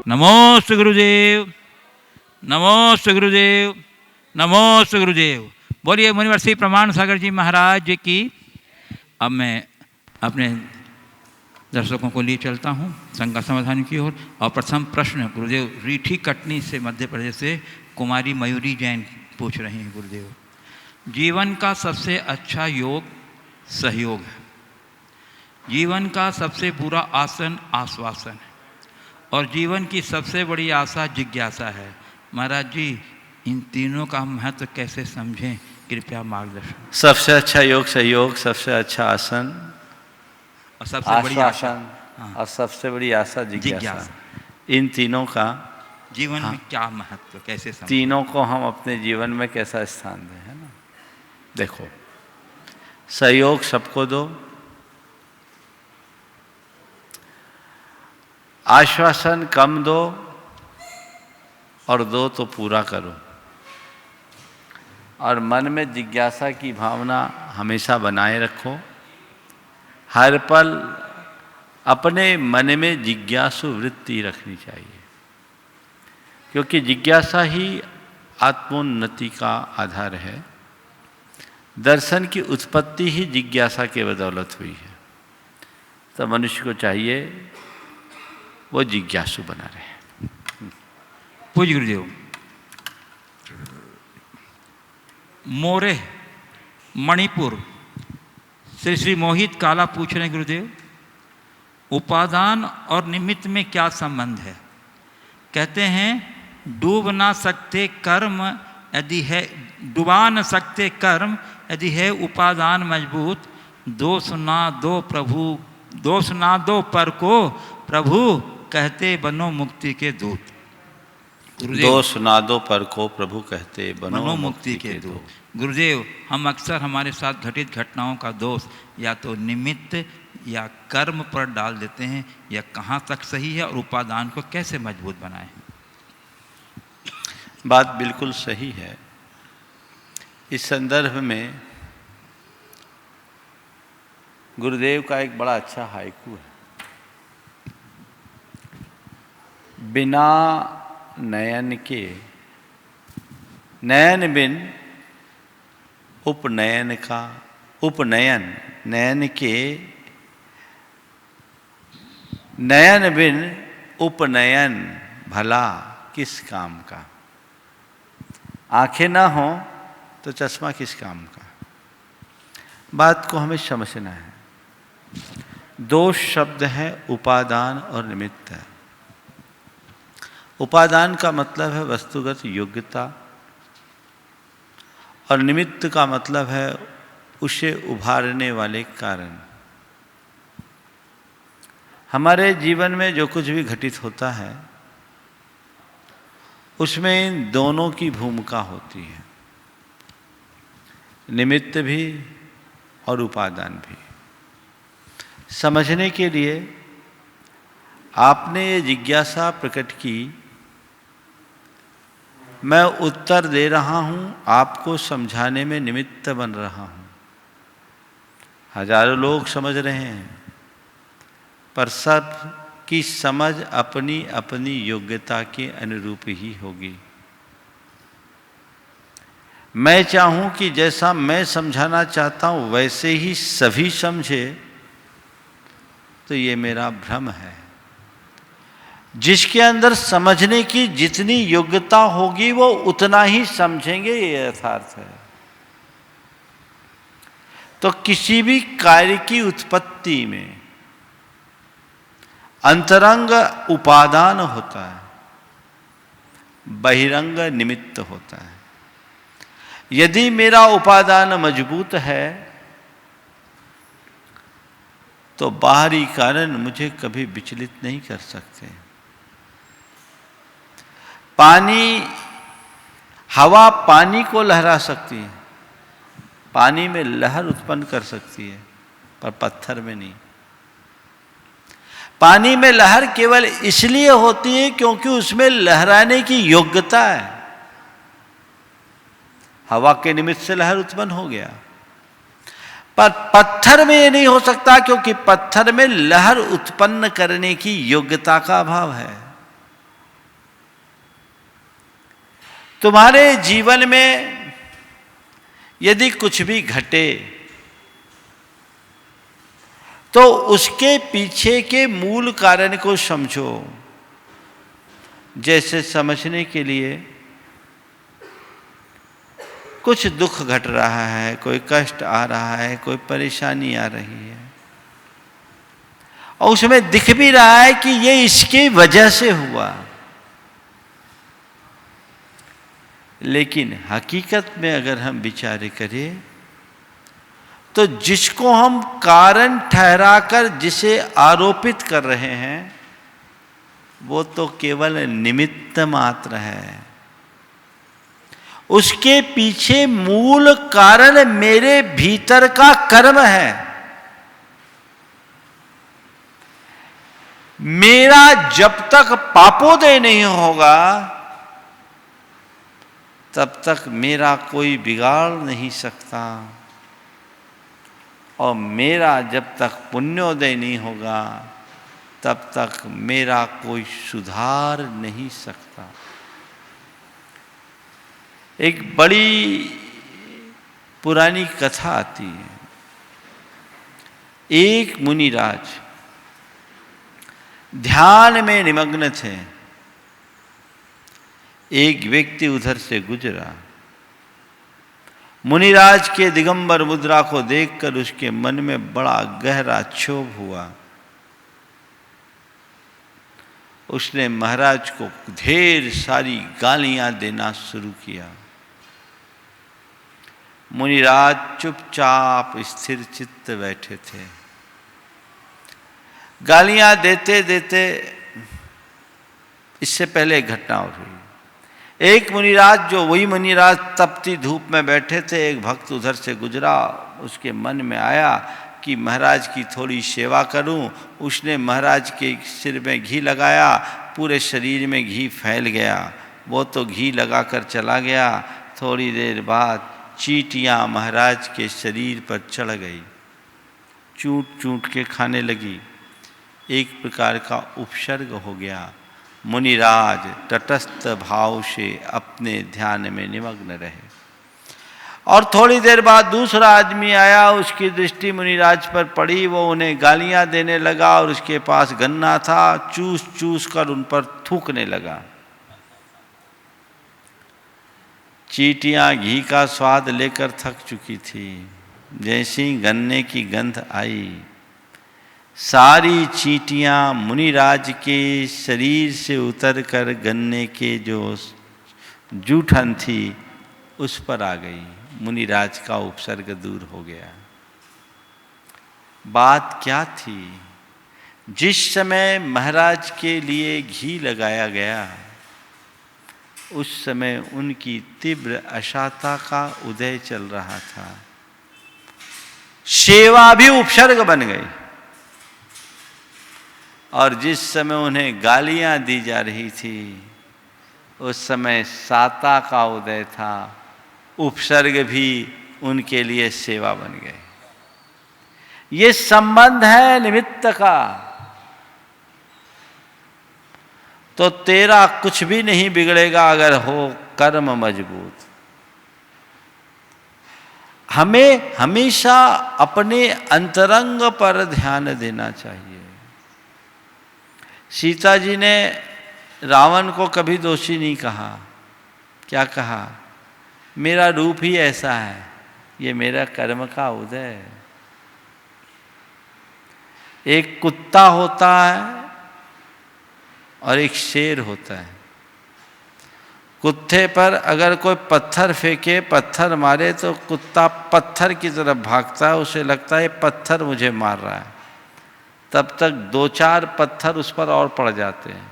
नमोस्तु गुरुदेव, नमोस्तु गुरुदेव, नमोस्तु गुरुदेव। बोलिए मुनिवर श्री प्रमाण सागर जी महाराज जी की। अब मैं अपने दर्शकों को लिए चलता हूँ शंका समाधान की ओर। और प्रथम प्रश्न गुरुदेव रीठी कटनी से मध्य प्रदेश से कुमारी मयूरी जैन पूछ रही हैं। गुरुदेव, जीवन का सबसे अच्छा योग सहयोग है, जीवन का सबसे बुरा आसन आश्वासन है, और जीवन की सबसे बड़ी आशा जिज्ञासा है। महाराज जी, इन तीनों का महत्व कैसे समझें, कृपया मार्गदर्शन। सबसे अच्छा योग सहयोग, सबसे अच्छा आसन और सबसे बड़ी आशा, और सबसे बड़ी आशा जिज्ञासा। इन तीनों का जीवन में क्या महत्व, कैसे समझें? तीनों को हम अपने जीवन में कैसा स्थान दें, है ना। देखो, सहयोग सबको दो, आश्वासन कम दो, और दो तो पूरा करो। और मन में जिज्ञासा की भावना हमेशा बनाए रखो। हर पल अपने मन में जिज्ञासु वृत्ति रखनी चाहिए, क्योंकि जिज्ञासा ही आत्मोन्नति का आधार है। दर्शन की उत्पत्ति ही जिज्ञासा के बदौलत हुई है। तो मनुष्य को चाहिए वो जिज्ञासु बना रहे। पूज्य गुरुदेव, मोरे मणिपुर श्री श्री मोहित काला पूछ रहे हैं गुरुदेव, उपादान और निमित्त में क्या संबंध है? कहते हैं डूब ना सकते कर्म यदि है, डुबा न सकते कर्म यदि है उपादान मजबूत। दोष ना दो प्रभु, दोष ना दो पर को प्रभु, कहते बनो मुक्ति के दूत। दोष ना दो पर को प्रभु, कहते बनो मुक्ति के दूत। गुरुदेव, हम अक्सर हमारे साथ घटित घटनाओं का दोष या तो निमित्त या कर्म पर डाल देते हैं, या कहाँ तक सही है और उपादान को कैसे मजबूत बनाएं? बात बिल्कुल सही है। इस संदर्भ में गुरुदेव का एक बड़ा अच्छा हाइकू है। बिना नयन के, नयन बिन उपनयन का, उपनयन नयन के, नयन बिन उपनयन भला किस काम का। आंखें ना हो तो चश्मा किस काम का। बात को हमें समझना है। दो शब्द है, उपादान और निमित्त। उपादान का मतलब है वस्तुगत योग्यता, और निमित्त का मतलब है उसे उभारने वाले कारण। हमारे जीवन में जो कुछ भी घटित होता है उसमें इन दोनों की भूमिका होती है, निमित्त भी और उपादान भी। समझने के लिए आपने ये जिज्ञासा प्रकट की, मैं उत्तर दे रहा हूं, आपको समझाने में निमित्त बन रहा हूं। हजारों लोग समझ रहे हैं, पर सब की समझ अपनी अपनी योग्यता के अनुरूप ही होगी। मैं चाहूं कि जैसा मैं समझाना चाहता हूं वैसे ही सभी समझे, तो ये मेरा भ्रम है। जिसके अंदर समझने की जितनी योग्यता होगी वो उतना ही समझेंगे, ये यथार्थ है। तो किसी भी कार्य की उत्पत्ति में अंतरंग उपादान होता है, बहिरंग निमित्त होता है। यदि मेरा उपादान मजबूत है तो बाहरी कारण मुझे कभी विचलित नहीं कर सकते। पानी, हवा पानी को लहरा सकती है, पानी में लहर उत्पन्न कर सकती है, पर पत्थर में नहीं। पानी में लहर केवल इसलिए होती है क्योंकि उसमें लहराने की योग्यता है। हवा के निमित्त से लहर उत्पन्न हो गया, पर पत्थर में ये नहीं हो सकता क्योंकि पत्थर में लहर उत्पन्न करने की योग्यता का अभाव है। तुम्हारे जीवन में यदि कुछ भी घटे तो उसके पीछे के मूल कारण को समझो। जैसे समझने के लिए कुछ दुख घट रहा है, कोई कष्ट आ रहा है, कोई परेशानी आ रही है और उसमें दिख भी रहा है कि ये इसकी वजह से हुआ, लेकिन हकीकत में अगर हम विचार करें तो जिसको हम कारण ठहराकर जिसे आरोपित कर रहे हैं वो तो केवल निमित्त मात्र है। उसके पीछे मूल कारण मेरे भीतर का कर्म है। मेरा जब तक पापोदय नहीं होगा तब तक मेरा कोई बिगाड़ नहीं सकता, और मेरा जब तक पुण्योदय नहीं होगा तब तक मेरा कोई सुधार नहीं सकता। एक बड़ी पुरानी कथा आती है। एक मुनिराज ध्यान में निमग्न थे। एक व्यक्ति उधर से गुजरा। मुनिराज के दिगंबर मुद्रा को देखकर उसके मन में बड़ा गहरा क्षोभ हुआ। उसने महाराज को ढेर सारी गालियां देना शुरू किया। मुनिराज चुपचाप स्थिर चित्त बैठे थे। गालियां देते देते इससे पहले एक घटना और हुई। एक मुनिराज, जो वही मुनिराज तपती धूप में बैठे थे, एक भक्त उधर से गुजरा। उसके मन में आया कि महाराज की थोड़ी सेवा करूं। उसने महाराज के सिर में घी लगाया, पूरे शरीर में घी फैल गया। वो तो घी लगाकर चला गया। थोड़ी देर बाद चींटियां महाराज के शरीर पर चढ़ गई, चूंट चूंट के खाने लगी। एक प्रकार का उपसर्ग हो गया। मुनिराज तटस्थ भाव से अपने ध्यान में निमग्न रहे। और थोड़ी देर बाद दूसरा आदमी आया। उसकी दृष्टि मुनिराज पर पड़ी। वो उन्हें गालियां देने लगा और उसके पास गन्ना था, चूस चूस कर उन पर थूकने लगा। चींटियां घी का स्वाद लेकर थक चुकी थी। जैसी गन्ने की गंध आई, सारी चींटियां मुनिराज के शरीर से उतरकर गन्ने के जो जूठन थी उस पर आ गई। मुनिराज का उपसर्ग दूर हो गया। बात क्या थी? जिस समय महाराज के लिए घी लगाया गया उस समय उनकी तीव्र अशाता का उदय चल रहा था। सेवा भी उपसर्ग बन गई। और जिस समय उन्हें गालियां दी जा रही थी उस समय साता का उदय था। उपसर्ग भी उनके लिए सेवा बन गए। ये संबंध है निमित्त का। तो तेरा कुछ भी नहीं बिगड़ेगा अगर हो कर्म मजबूत। हमें हमेशा अपने अंतरंग पर ध्यान देना चाहिए। सीता जी ने रावण को कभी दोषी नहीं कहा। क्या कहा? मेरा रूप ही ऐसा है, ये मेरा कर्म का उदय है। एक कुत्ता होता है और एक शेर होता है। कुत्ते पर अगर कोई पत्थर फेंके, पत्थर मारे तो कुत्ता पत्थर की तरफ भागता है। उसे लगता है पत्थर मुझे मार रहा है। तब तक 2-4 पत्थर उस पर और पड़ जाते हैं।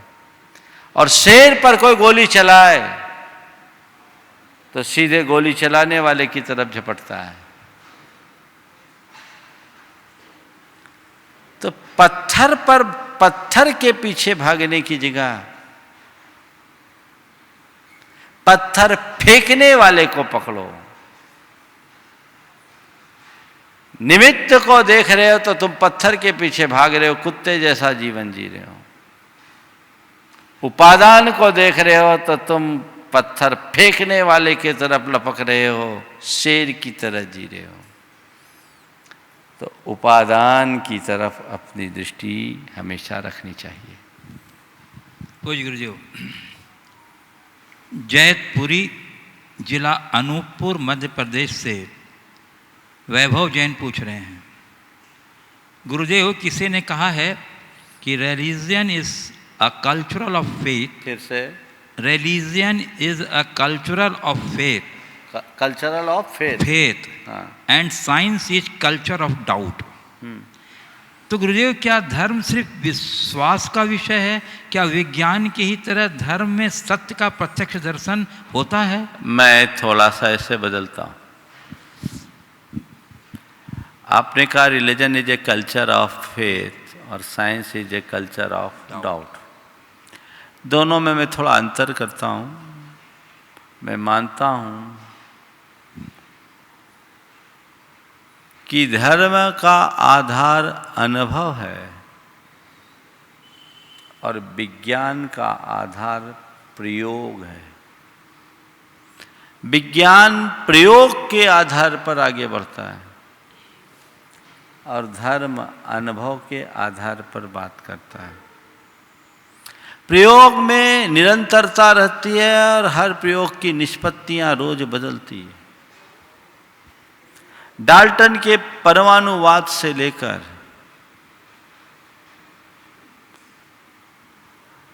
और शेर पर कोई गोली चलाए तो सीधे गोली चलाने वाले की तरफ झपटता है। तो पत्थर पर पत्थर के पीछे भागने की जगह पत्थर फेंकने वाले को पकड़ो। निमित्त को देख रहे हो तो तुम पत्थर के पीछे भाग रहे हो, कुत्ते जैसा जीवन जी रहे हो। उपादान को देख रहे हो तो तुम पत्थर फेंकने वाले की तरफ लपक रहे हो, शेर की तरह जी रहे हो। तो उपादान की तरफ अपनी दृष्टि हमेशा रखनी चाहिए। पूज्य गुरुदेव, जैतपुरी जिला अनूपपुर मध्य प्रदेश से वैभव जैन पूछ रहे हैं, गुरुदेव किसी ने कहा है कि religion is a cultural of faith. फिर से, religion is a cultural of faith. Cultural of faith. Faith and science is culture of doubt. तो गुरुदेव, क्या धर्म सिर्फ विश्वास का विषय है? क्या विज्ञान की ही तरह धर्म में सत्य का प्रत्यक्ष दर्शन होता है? मैं थोड़ा सा ऐसे बदलता हूं। आपने कहा religion is a culture of faith और science is a culture of doubt. दोनों में मैं थोड़ा अंतर करता हूं। मैं मानता हूं कि धर्म का आधार अनुभव है और विज्ञान का आधार प्रयोग है। विज्ञान प्रयोग के आधार पर आगे बढ़ता है और धर्म अनुभव के आधार पर बात करता है। प्रयोग में निरंतरता रहती है और हर प्रयोग की निष्पत्तियां रोज बदलती है। डाल्टन के परमाणुवाद से लेकर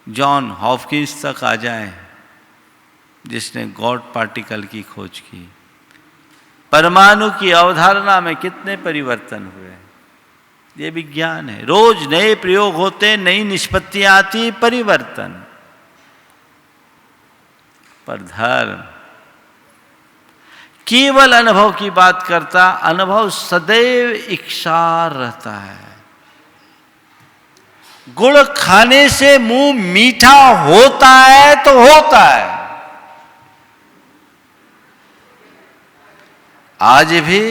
जॉन हॉपकिंस तक आ जाए, जिसने गॉड पार्टिकल की खोज की, परमाणु की अवधारणा में कितने परिवर्तन हुए। ये विज्ञान है। रोज नए प्रयोग होते, नई निष्पत्तियां आती, परिवर्तन। पर धर्म केवल अनुभव की बात करता। अनुभव सदैव इक्षार रहता है। गुड़ खाने से मुंह मीठा होता है तो होता है। आज भी,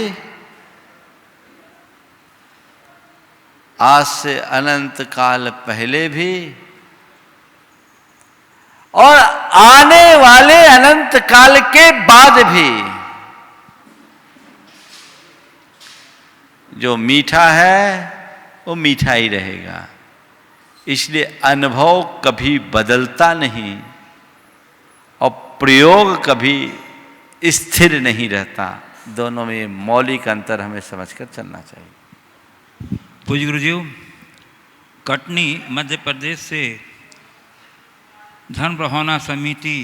आज से अनंत काल पहले भी और आने वाले अनंत काल के बाद भी जो मीठा है वो मीठा ही रहेगा। इसलिए अनुभव कभी बदलता नहीं और प्रयोग कभी स्थिर नहीं रहता। दोनों में मौलिक अंतर हमें समझकर चलना चाहिए। पूज्य गुरुदेव, कटनी मध्य प्रदेश से धर्म प्रभावना समिति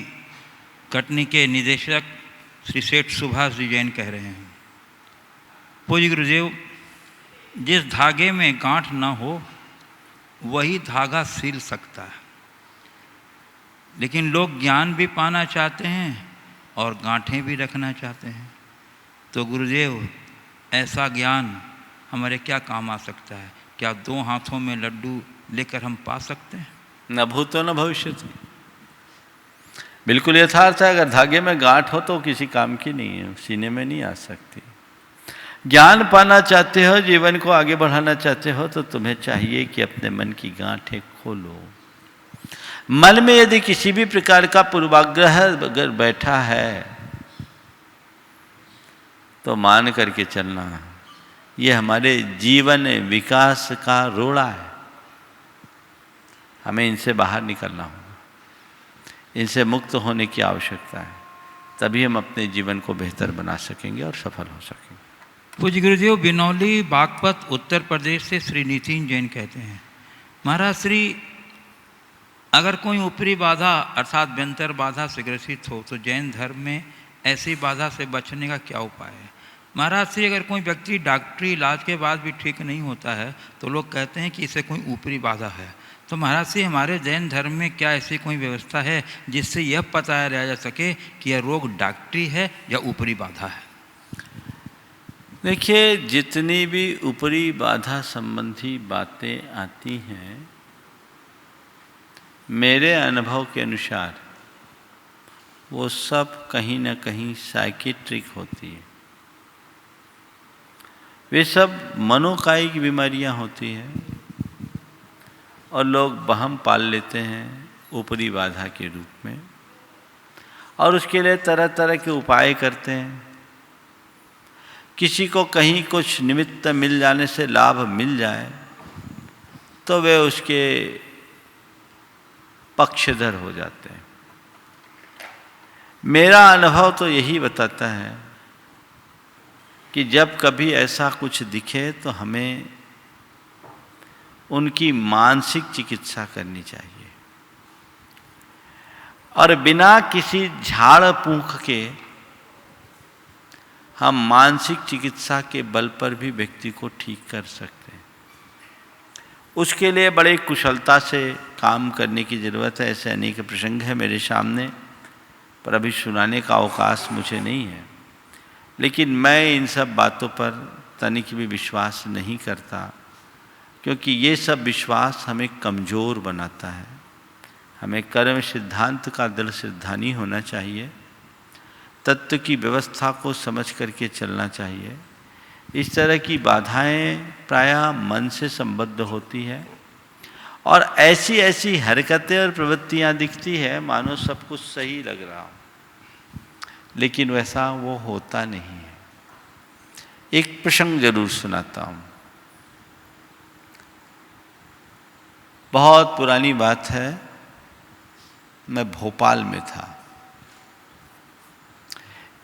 कटनी के निदेशक श्री सेठ सुभाष जी जैन कह रहे हैं, पूज्य गुरुदेव, जिस धागे में गांठ न हो वही धागा सिल सकता है, लेकिन लोग ज्ञान भी पाना चाहते हैं और गांठें भी रखना चाहते हैं। तो गुरुदेव, ऐसा ज्ञान हमारे क्या काम आ सकता है? क्या 2 हाथों में लड्डू लेकर हम पा सकते हैं? न भूतो न भविष्यति। बिल्कुल यथार्थ है। अगर धागे में गांठ हो तो किसी काम की नहीं है, सीने में नहीं आ सकती। ज्ञान पाना चाहते हो, जीवन को आगे बढ़ाना चाहते हो, तो तुम्हें चाहिए कि अपने मन की गांठें खोलो। मन में यदि किसी भी प्रकार का पूर्वाग्रह अगर बैठा है तो मान करके चलना, ये हमारे जीवन विकास का रोड़ा है। हमें इनसे बाहर निकलना होगा, इनसे मुक्त होने की आवश्यकता है। तभी हम अपने जीवन को बेहतर बना सकेंगे और सफल हो सकेंगे। पूज्य गुरुदेव, बिनौली बागपत उत्तर प्रदेश से श्री नितिन जैन कहते हैं, महाराज श्री, अगर कोई ऊपरी बाधा अर्थात व्यंतर बाधा से ग्रसित हो तो जैन धर्म में ऐसी बाधा से बचने का क्या उपाय है? महाराज श्री, अगर कोई व्यक्ति डॉक्टरी इलाज के बाद भी ठीक नहीं होता है तो लोग कहते हैं कि इसे कोई ऊपरी बाधा है। तो महाराज श्री, हमारे जैन धर्म में क्या ऐसी कोई व्यवस्था है जिससे यह पता लगाया जा सके कि यह रोग डॉक्टरी है या ऊपरी बाधा है? देखिए, जितनी भी ऊपरी बाधा संबंधी बातें आती हैं, मेरे अनुभव के अनुसार वो सब कहीं ना कहीं साइकेट्रिक होती है। वे सब मनोकायिक बीमारियां होती हैं और लोग वहम पाल लेते हैं ऊपरी बाधा के रूप में और उसके लिए तरह तरह के उपाय करते हैं। किसी को कहीं कुछ निमित्त मिल जाने से लाभ मिल जाए तो वे उसके पक्षधर हो जाते हैं। मेरा अनुभव तो यही बताता है कि जब कभी ऐसा कुछ दिखे तो हमें उनकी मानसिक चिकित्सा करनी चाहिए और बिना किसी झाड़ फूंक के हम मानसिक चिकित्सा के बल पर भी व्यक्ति को ठीक कर सकते हैं। उसके लिए बड़े कुशलता से काम करने की ज़रूरत है। ऐसे अनेक प्रसंग है मेरे सामने, पर अभी सुनाने का अवकाश मुझे नहीं है। लेकिन मैं इन सब बातों पर तनिक भी विश्वास नहीं करता, क्योंकि ये सब विश्वास हमें कमज़ोर बनाता है। हमें कर्म सिद्धांत का दृढ़ सिद्धानी होना चाहिए, तत्व की व्यवस्था को समझ करके चलना चाहिए। इस तरह की बाधाएं प्रायः मन से संबद्ध होती है और ऐसी ऐसी हरकतें और प्रवृत्तियां दिखती है मानो सब कुछ सही लग रहा हो, लेकिन वैसा वो होता नहीं है। एक प्रसंग जरूर सुनाता हूँ। बहुत पुरानी बात है, मैं भोपाल में था।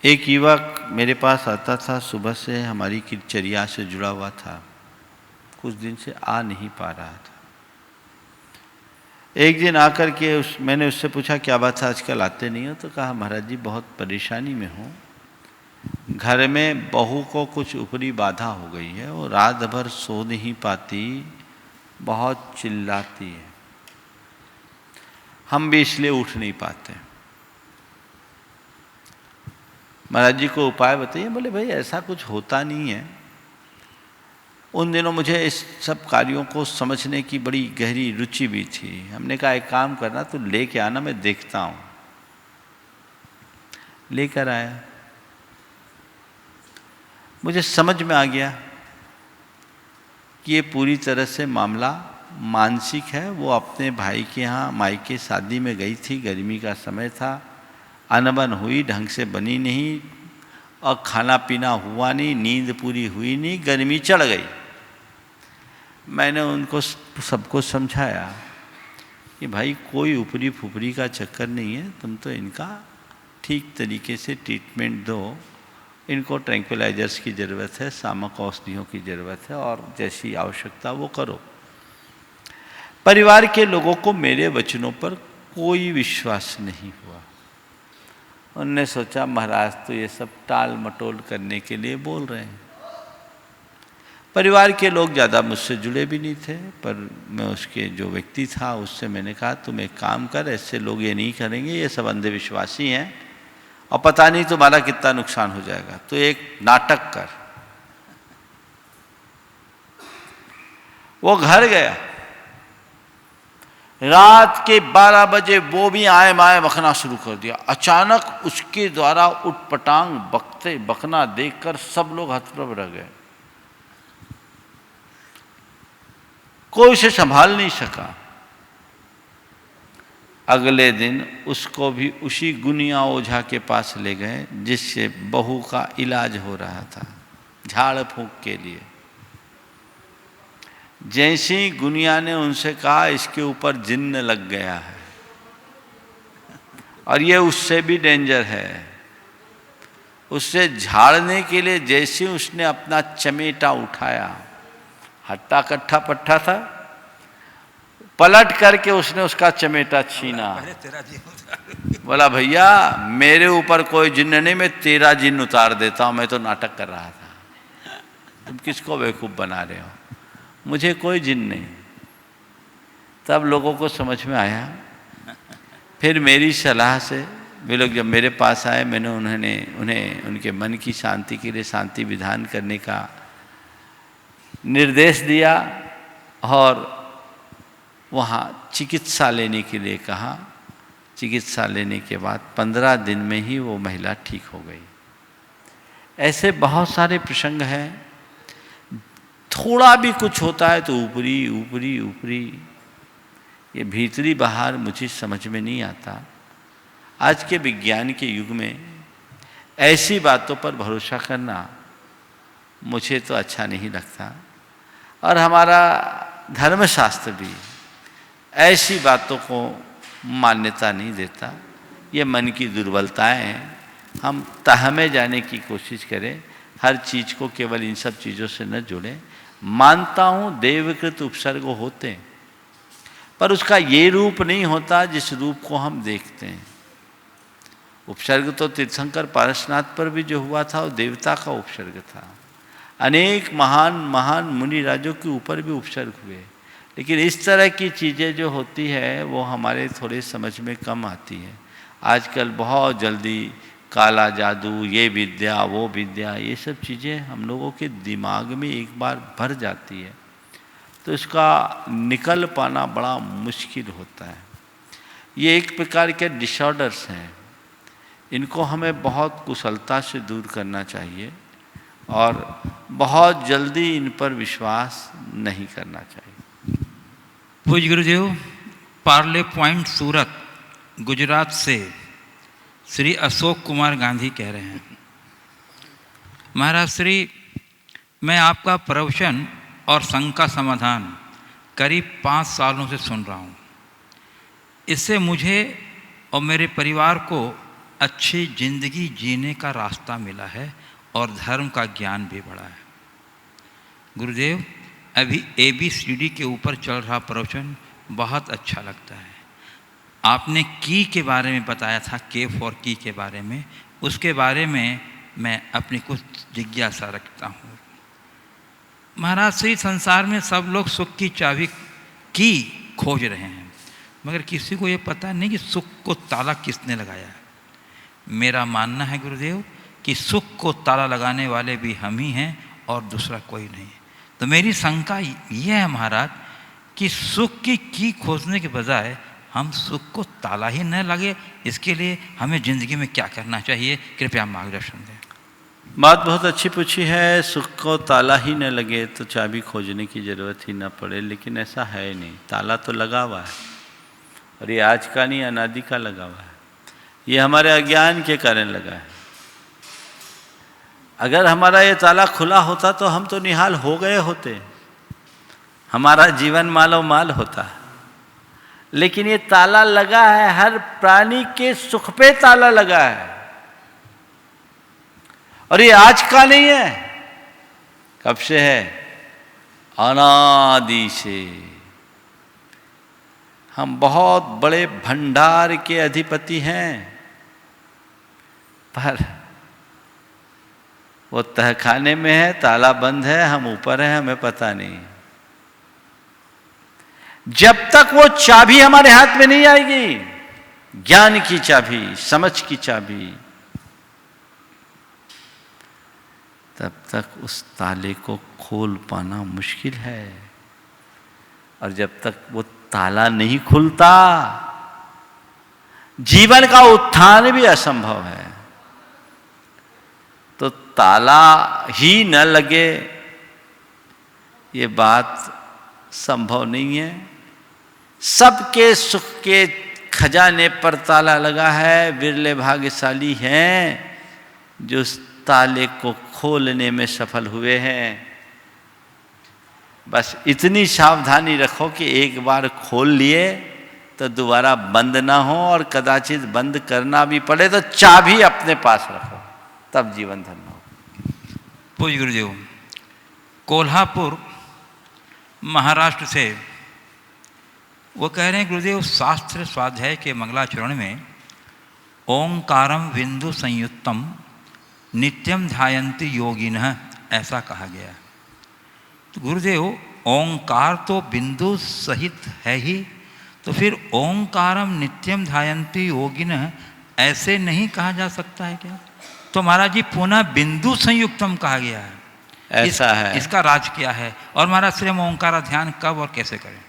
एक युवक मेरे पास आता था, सुबह से हमारी किरचर्या से जुड़ा हुआ था, कुछ दिन से आ नहीं पा रहा था। एक दिन आकर के मैंने उससे पूछा क्या बात है, आजकल आते नहीं हो? तो कहा महाराज जी बहुत परेशानी में हूँ, घर में बहू को कुछ ऊपरी बाधा हो गई है, वो रात भर सो नहीं पाती, बहुत चिल्लाती है, हम भी इसलिए उठ नहीं पाते। महाराज जी को उपाय बताइए। बोले भाई ऐसा कुछ होता नहीं है। उन दिनों मुझे इस सब कार्यों को समझने की बड़ी गहरी रुचि भी थी। हमने कहा एक काम करना, तो लेके आना, मैं देखता हूँ। लेकर आया, मुझे समझ में आ गया कि ये पूरी तरह से मामला मानसिक है। वो अपने भाई के यहाँ मायके शादी में गई थी, गर्मी का समय था, अनबन हुई, ढंग से बनी नहीं और खाना पीना हुआ नहीं, नींद पूरी हुई नहीं, गर्मी चढ़ गई। मैंने उनको सबको समझाया कि भाई कोई ऊपरी फुपरी का चक्कर नहीं है, तुम तो इनका ठीक तरीके से ट्रीटमेंट दो, इनको ट्रैंक्विलाइजर्स की ज़रूरत है, शामक औषधियों की ज़रूरत है और जैसी आवश्यकता वो करो। परिवार के लोगों को मेरे वचनों पर कोई विश्वास नहीं हुआ। उनने सोचा महाराज तो ये सब टाल मटोल करने के लिए बोल रहे हैं। परिवार के लोग ज़्यादा मुझसे जुड़े भी नहीं थे, पर मैं उसके जो व्यक्ति था उससे मैंने कहा तुम एक काम कर, ऐसे लोग ये नहीं करेंगे, ये सब अंधविश्वासी हैं और पता नहीं तुम्हारा कितना नुकसान हो जाएगा, तो एक नाटक कर। वो घर गया, रात के 12 बजे वो भी आए माए बकना शुरू कर दिया। अचानक उसके द्वारा उटपटांग बकना देखकर सब लोग हतप्रभ रह गए, कोई उसे संभाल नहीं सका। अगले दिन उसको भी उसी गुनिया ओझा के पास ले गए जिससे बहू का इलाज हो रहा था, झाड़ फूंक के लिए। जैसे ही गुनिया ने उनसे कहा इसके ऊपर जिन्न लग गया है और ये उससे भी डेंजर है, उससे झाड़ने के लिए जैसे उसने अपना चमेटा उठाया, हट्टा कट्ठा पट्टा था, पलट करके उसने उसका चमेटा छीना। बोला भैया मेरे ऊपर कोई जिन्न नहीं, मैं तेरा जिन्न उतार देता हूं, मैं तो नाटक कर रहा था, तुम किसको बेवकूफ बना रहे हो, मुझे कोई जिन्न नहीं। तब लोगों को समझ में आया। फिर मेरी सलाह से वे लोग जब मेरे पास आए, मैंने उन्हें उनके मन की शांति के लिए शांति विधान करने का निर्देश दिया और वहाँ चिकित्सा लेने के लिए कहा। चिकित्सा लेने के बाद 15 दिन में ही वो महिला ठीक हो गई। ऐसे बहुत सारे प्रसंग हैं। थोड़ा भी कुछ होता है तो ऊपरी ऊपरी ऊपरी, ये भीतरी बाहर मुझे समझ में नहीं आता। आज के विज्ञान के युग में ऐसी बातों पर भरोसा करना मुझे तो अच्छा नहीं लगता, और हमारा धर्मशास्त्र भी ऐसी बातों को मान्यता नहीं देता। ये मन की दुर्बलताएं हैं। हम तह में जाने की कोशिश करें, हर चीज़ को केवल इन सब चीज़ों से न जुड़ें। मानता हूँ देवकृत उपसर्ग होते हैं, पर उसका ये रूप नहीं होता जिस रूप को हम देखते हैं। उपसर्ग तो तीर्थंकर पारसनाथ पर भी जो हुआ था वो देवता का उपसर्ग था। अनेक महान महान मुनि राजों के ऊपर भी उपसर्ग हुए, लेकिन इस तरह की चीज़ें जो होती है वो हमारे थोड़े समझ में कम आती है। आजकल बहुत जल्दी काला जादू, ये विद्या वो विद्या, ये सब चीज़ें हम लोगों के दिमाग में एक बार भर जाती है तो इसका निकल पाना बड़ा मुश्किल होता है। ये एक प्रकार के डिसऑर्डर्स हैं, इनको हमें बहुत कुशलता से दूर करना चाहिए और बहुत जल्दी इन पर विश्वास नहीं करना चाहिए। पूज्य गुरुदेव, पार्ले पॉइंट सूरत गुजरात से श्री अशोक कुमार गांधी कह रहे हैं, महाराज श्री, मैं आपका प्रवचन और संघ का समाधान करीब 5 सालों से सुन रहा हूँ। इससे मुझे और मेरे परिवार को अच्छी जिंदगी जीने का रास्ता मिला है और धर्म का ज्ञान भी बढ़ा है। गुरुदेव, अभी ABCD के ऊपर चल रहा प्रवचन बहुत अच्छा लगता है। आपने की के बारे में बताया था, के फॉर की के बारे में, उसके बारे में मैं अपनी कुछ जिज्ञासा रखता हूँ। महाराज श्री, संसार में सब लोग सुख की चाबी की खोज रहे हैं, मगर किसी को ये पता नहीं कि सुख को ताला किसने लगाया है। मेरा मानना है गुरुदेव कि सुख को ताला लगाने वाले भी हम ही हैं और दूसरा कोई नहीं है। तो मेरी शंका यह है महाराज कि सुख की खोजने के बजाय हम सुख को ताला ही न लगे, इसके लिए हमें ज़िंदगी में क्या करना चाहिए? कृपया मार्गदर्शन दें। बात बहुत अच्छी पूछी है। सुख को ताला ही न लगे तो चाबी खोजने की ज़रूरत ही न पड़े, लेकिन ऐसा है नहीं। ताला तो लगा हुआ है, और ये आज का नहीं, अनादि का लगा हुआ है। ये हमारे अज्ञान के कारण लगा है। अगर हमारा ये ताला खुला होता तो हम तो निहाल हो गए होते, हमारा जीवन मालो माल होता। लेकिन ये ताला लगा है, हर प्राणी के सुख पे ताला लगा है, और ये आज का नहीं है। कब से है? अनादि से। हम बहुत बड़े भंडार के अधिपति हैं, पर वो तहखाने में है, ताला बंद है, हम ऊपर हैं, हमें पता नहीं। जब तक वो चाबी हमारे हाथ में नहीं आएगी, ज्ञान की चाबी, समझ की चाबी, तब तक उस ताले को खोल पाना मुश्किल है। और जब तक वो ताला नहीं खुलता, जीवन का उत्थान भी असंभव है। तो ताला ही न लगे, ये बात संभव नहीं है। सबके सुख के खजाने पर ताला लगा है। विरले भाग्यशाली हैं जो उस ताले को खोलने में सफल हुए हैं। बस इतनी सावधानी रखो कि एक बार खोल लिए तो दोबारा बंद ना हो, और कदाचित बंद करना भी पड़े तो चाबी अपने पास रखो, तब जीवन धन्य हो। पूज्य गुरुदेव, कोल्हापुर महाराष्ट्र से वो कह रहे हैं, गुरुदेव शास्त्र स्वाध्याय के मंगलाचरण में ओंकारम बिंदु संयुक्तम नित्यम ध्यायन्ति योगिनः ऐसा कहा गया। तो गुरुदेव, ओंकार तो बिंदु सहित है ही, तो फिर ओंकारम नित्यम ध्यायन्ति योगिनः ऐसे नहीं कहा जा सकता है क्या? तो महाराज जी पुनः बिंदु संयुक्तम कहा गया है, ऐसा है। इसका राज क्या है? और महाराज श्री हम ओंकार ध्यान कब और कैसे करें?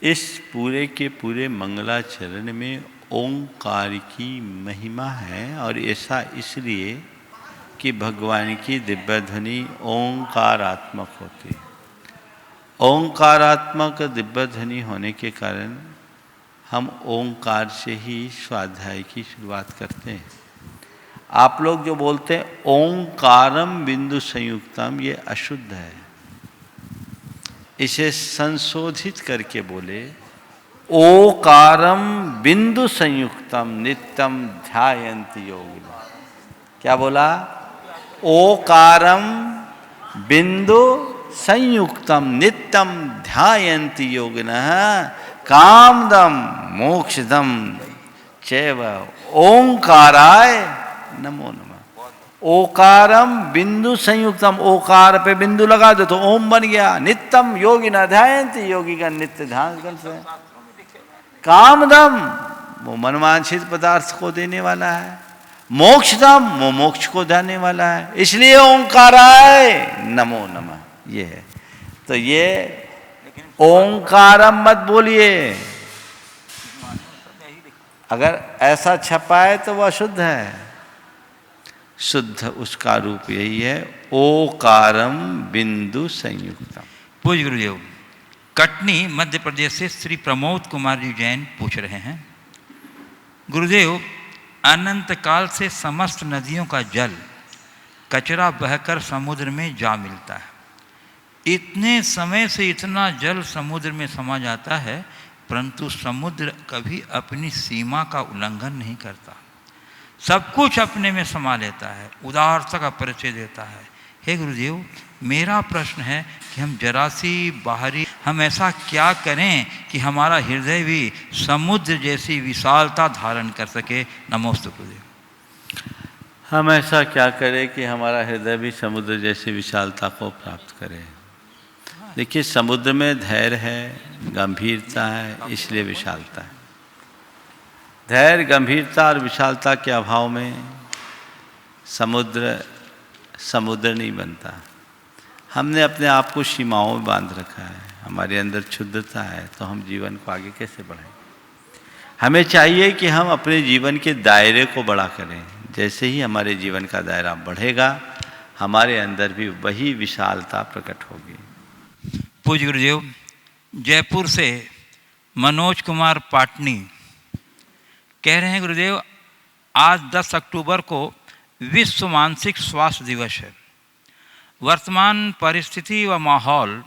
इस पूरे के पूरे मंगलाचरण में ओंकार की महिमा है, और ऐसा इसलिए कि भगवान की दिव्य ध्वनि ओंकारात्मक होती है। ओंकारात्मक दिव्य ध्वनि होने के कारण हम ओंकार से ही स्वाध्याय की शुरुआत करते हैं। आप लोग जो बोलते हैं ओंकारम बिंदु संयुक्तम, ये अशुद्ध है। इसे संशोधित करके बोले ओकारम बिंदु संयुक्तम नित्यम ध्यायन्ति योगिनः। क्या बोला? ओकारम बिंदु संयुक्तम नित्यम ध्यायन्ति योगिनः कामदम मोक्षदम चैव ओंकाराय नमो नमः। ओकारम बिंदु संयुक्तम, ओकार पे बिंदु लगा दो तो ओम बन गया। नित्यम योगिनः ध्यायन्ति, योगी का नित्य ध्यान करते हैं। कामदम, वो मनवांछित पदार्थ को देने वाला है। मोक्षदम, वो मोक्ष को देने वाला है। इसलिए ओंकाराय नमो नमः ये है। तो ये ओंकारम मत बोलिए, अगर ऐसा छपा है तो वह अशुद्ध है। शुद्ध उसका रूप यही है, ओकारम बिंदु संयुक्तम। पूज्य गुरुदेव, कटनी मध्य प्रदेश से श्री प्रमोद कुमार जी जैन पूछ रहे हैं, गुरुदेव अनंत काल से समस्त नदियों का जल कचरा बहकर समुद्र में जा मिलता है। इतने समय से इतना जल समुद्र में समा जाता है, परंतु समुद्र कभी अपनी सीमा का उल्लंघन नहीं करता, सब कुछ अपने में समा लेता है, उदारता का परिचय देता है। हे गुरुदेव, मेरा प्रश्न है कि हम जरा सी बाहरी, हम ऐसा क्या करें कि हमारा हृदय भी समुद्र जैसी विशालता धारण कर सके। नमोस्तु गुरुदेव। हम ऐसा क्या करें कि हमारा हृदय भी समुद्र जैसी विशालता को प्राप्त करे। देखिए, समुद्र में धैर्य है, गंभीरता है, इसलिए विशालता है। धैर्य, गंभीरता और विशालता के अभाव में समुद्र नहीं बनता। हमने अपने आप को सीमाओं में बांध रखा है, हमारे अंदर क्षुद्रता है, तो हम जीवन को आगे कैसे बढ़ाएं? हमें चाहिए कि हम अपने जीवन के दायरे को बड़ा करें। जैसे ही हमारे जीवन का दायरा बढ़ेगा, हमारे अंदर भी वही विशालता प्रकट होगी। पूज्य गुरुदेव, जयपुर से मनोज कुमार पाटनी कह रहे हैं, गुरुदेव आज 10 अक्टूबर को विश्व मानसिक स्वास्थ्य दिवस है। वर्तमान परिस्थिति व माहौल,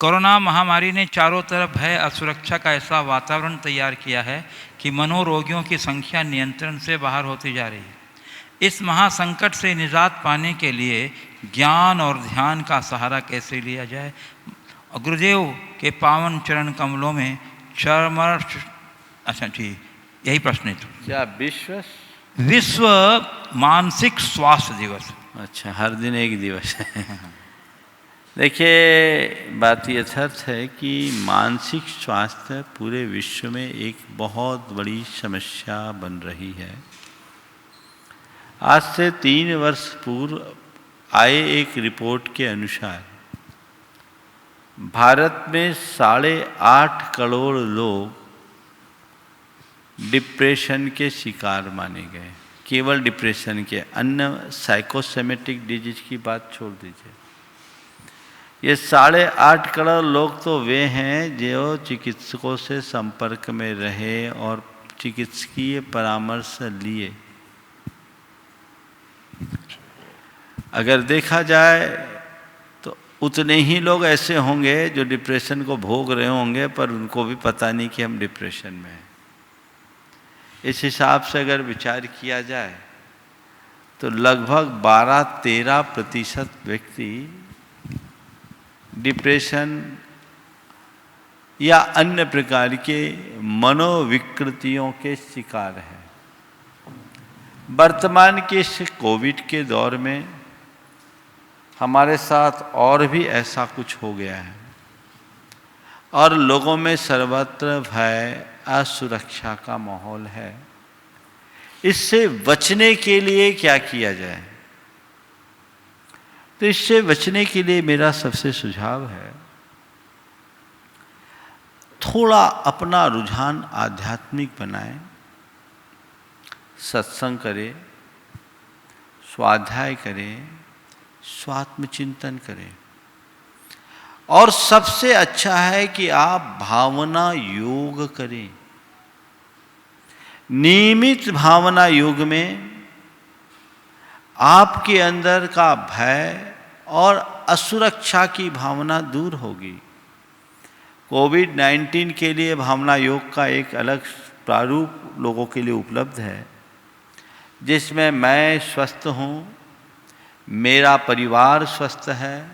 कोरोना महामारी ने चारों तरफ भय असुरक्षा का ऐसा वातावरण तैयार किया है कि मनोरोगियों की संख्या नियंत्रण से बाहर होती जा रही है। इस महासंकट से निजात पाने के लिए ज्ञान और ध्यान का सहारा कैसे लिया जाए? गुरुदेव के पावन चरण कमलों में चरमर्श, अच्छा ठीक, यही प्रश्न है। क्या विश्व मानसिक स्वास्थ्य दिवस? अच्छा, हर दिन एक दिवस है। देखिए, बात यथार्थ है कि मानसिक स्वास्थ्य पूरे विश्व में एक बहुत बड़ी समस्या बन रही है। आज से 3 वर्ष पूर्व आए एक रिपोर्ट के अनुसार भारत में 8.5 करोड़ लोग डिप्रेशन के शिकार माने गए। केवल डिप्रेशन के, अन्य साइकोसोमेटिक डिजीज की बात छोड़ दीजिए। ये 8.5 करोड़ लोग तो वे हैं जो चिकित्सकों से संपर्क में रहे और चिकित्सकीय परामर्श लिए। अगर देखा जाए तो उतने ही लोग ऐसे होंगे जो डिप्रेशन को भोग रहे होंगे, पर उनको भी पता नहीं कि हम डिप्रेशन में हैं। इस हिसाब से अगर विचार किया जाए तो लगभग 12-13% व्यक्ति डिप्रेशन या अन्य प्रकार के मनोविकृतियों के शिकार हैं। वर्तमान के इस कोविड के दौर में हमारे साथ और भी ऐसा कुछ हो गया है और लोगों में सर्वत्र भय, असुरक्षा का माहौल है। इससे बचने के लिए क्या किया जाए? तो इससे बचने के लिए मेरा सबसे सुझाव है, थोड़ा अपना रुझान आध्यात्मिक बनाएं, सत्संग करें, स्वाध्याय करें, स्वात्मचिंतन करें। और सबसे अच्छा है कि आप भावना योग करें। नियमित भावना योग में आपके अंदर का भय और असुरक्षा की भावना दूर होगी। कोविड-19 के लिए भावना योग का एक अलग प्रारूप लोगों के लिए उपलब्ध है, जिसमें मैं स्वस्थ हूँ, मेरा परिवार स्वस्थ है,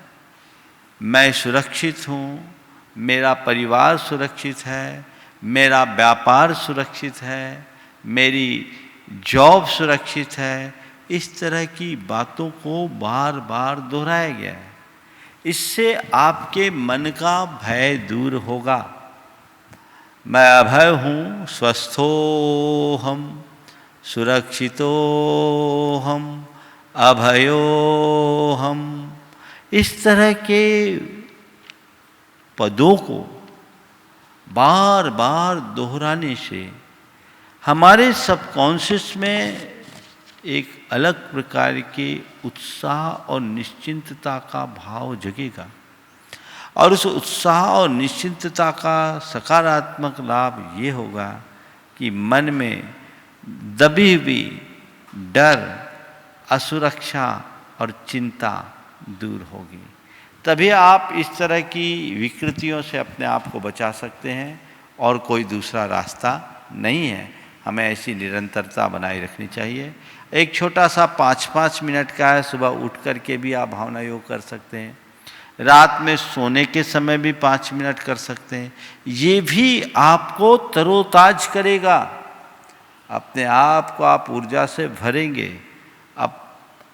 मैं सुरक्षित हूँ, मेरा परिवार सुरक्षित है, मेरा व्यापार सुरक्षित है, मेरी जॉब सुरक्षित है। इस तरह की बातों को बार बार दोहराया गया है। इससे आपके मन का भय दूर होगा। मैं अभय हूँ, स्वस्थो हम, सुरक्षितो हम, अभयो हम। इस तरह के पदों को बार बार दोहराने से हमारे सबकॉन्शियस में एक अलग प्रकार के उत्साह और निश्चिंतता का भाव जगेगा, और उस उत्साह और निश्चिंतता का सकारात्मक लाभ ये होगा कि मन में दबी हुई डर, असुरक्षा और चिंता दूर होगी। तभी आप इस तरह की विकृतियों से अपने आप को बचा सकते हैं, और कोई दूसरा रास्ता नहीं है। हमें ऐसी निरंतरता बनाए रखनी चाहिए। एक छोटा सा 5-5 मिनट का है, सुबह उठ कर के भी आप भावना योग कर सकते हैं, रात में सोने के समय भी 5 मिनट कर सकते हैं। ये भी आपको तरोताज करेगा, अपने आप को आप ऊर्जा से भरेंगे। अब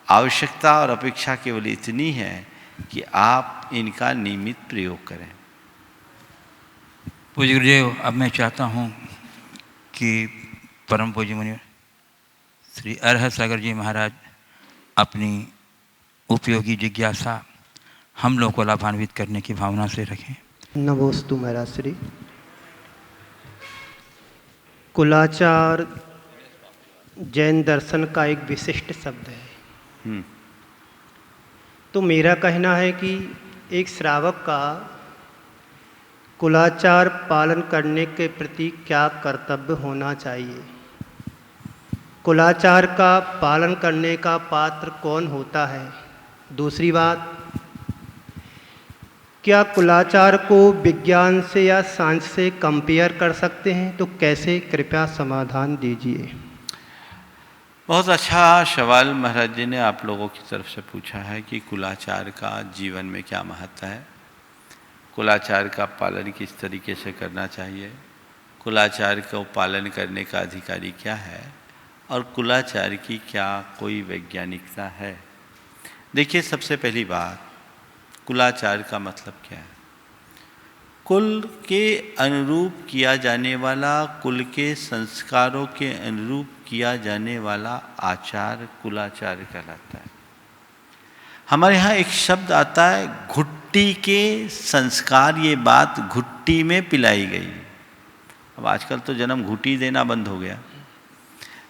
आवश्यकता और अपेक्षा केवल इतनी है कि आप इनका नियमित प्रयोग करें। पूज्य गुरुदेव, अब मैं चाहता हूँ कि परम पूज्य मुनि श्री अरहत सागर जी महाराज अपनी उपयोगी जिज्ञासा हम लोग को लाभान्वित करने की भावना से रखें। नमोस्तु महाराज श्री। कुलाचार जैन दर्शन का एक विशिष्ट शब्द है। तो मेरा कहना है कि एक श्रावक का कुलाचार पालन करने के प्रति क्या कर्तव्य होना चाहिए, कुलाचार का पालन करने का पात्र कौन होता है। दूसरी बात, क्या कुलाचार को विज्ञान से या साइंस से कंपेयर कर सकते हैं, तो कैसे, कृपया समाधान दीजिए। बहुत अच्छा सवाल महाराज जी ने आप लोगों की तरफ से पूछा है कि कुलाचार का जीवन में क्या महत्व है, कुलाचार का पालन किस तरीके से करना चाहिए, कुलाचार को पालन करने का अधिकारी क्या है, और कुलाचार की क्या कोई वैज्ञानिकता है। देखिए, सबसे पहली बात, कुलाचार का मतलब क्या है। कुल के अनुरूप किया जाने वाला, कुल के संस्कारों के अनुरूप किया जाने वाला आचार कुलाचार कहलाता है। हमारे यहाँ एक शब्द आता है घुट्टी के संस्कार, ये बात घुट्टी में पिलाई गई। अब आजकल तो जन्म घुट्टी देना बंद हो गया,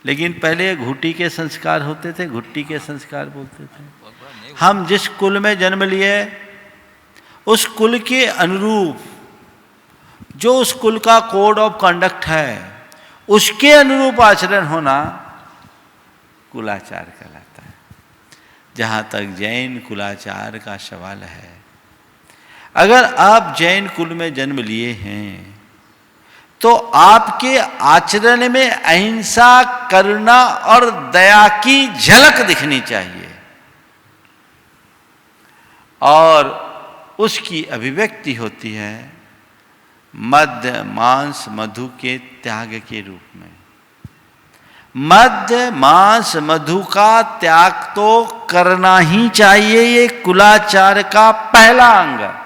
लेकिन पहले घुट्टी के संस्कार होते थे, घुट्टी के संस्कार बोलते थे। हम जिस कुल में जन्म लिए उस कुल के अनुरूप, जो उस कुल का कोड ऑफ कंडक्ट है, उसके अनुरूप आचरण होना कुलाचार कहलाता है। जहाँ तक जैन कुलाचार का सवाल है, अगर आप जैन कुल में जन्म लिए हैं तो आपके आचरण में अहिंसा, करुणा और दया की झलक दिखनी चाहिए, और उसकी अभिव्यक्ति होती है मद्य, मांस, मधु के त्याग के रूप में। मद्य, मांस, मधु का त्याग तो करना ही चाहिए, ये कुलाचार का पहला अंग है।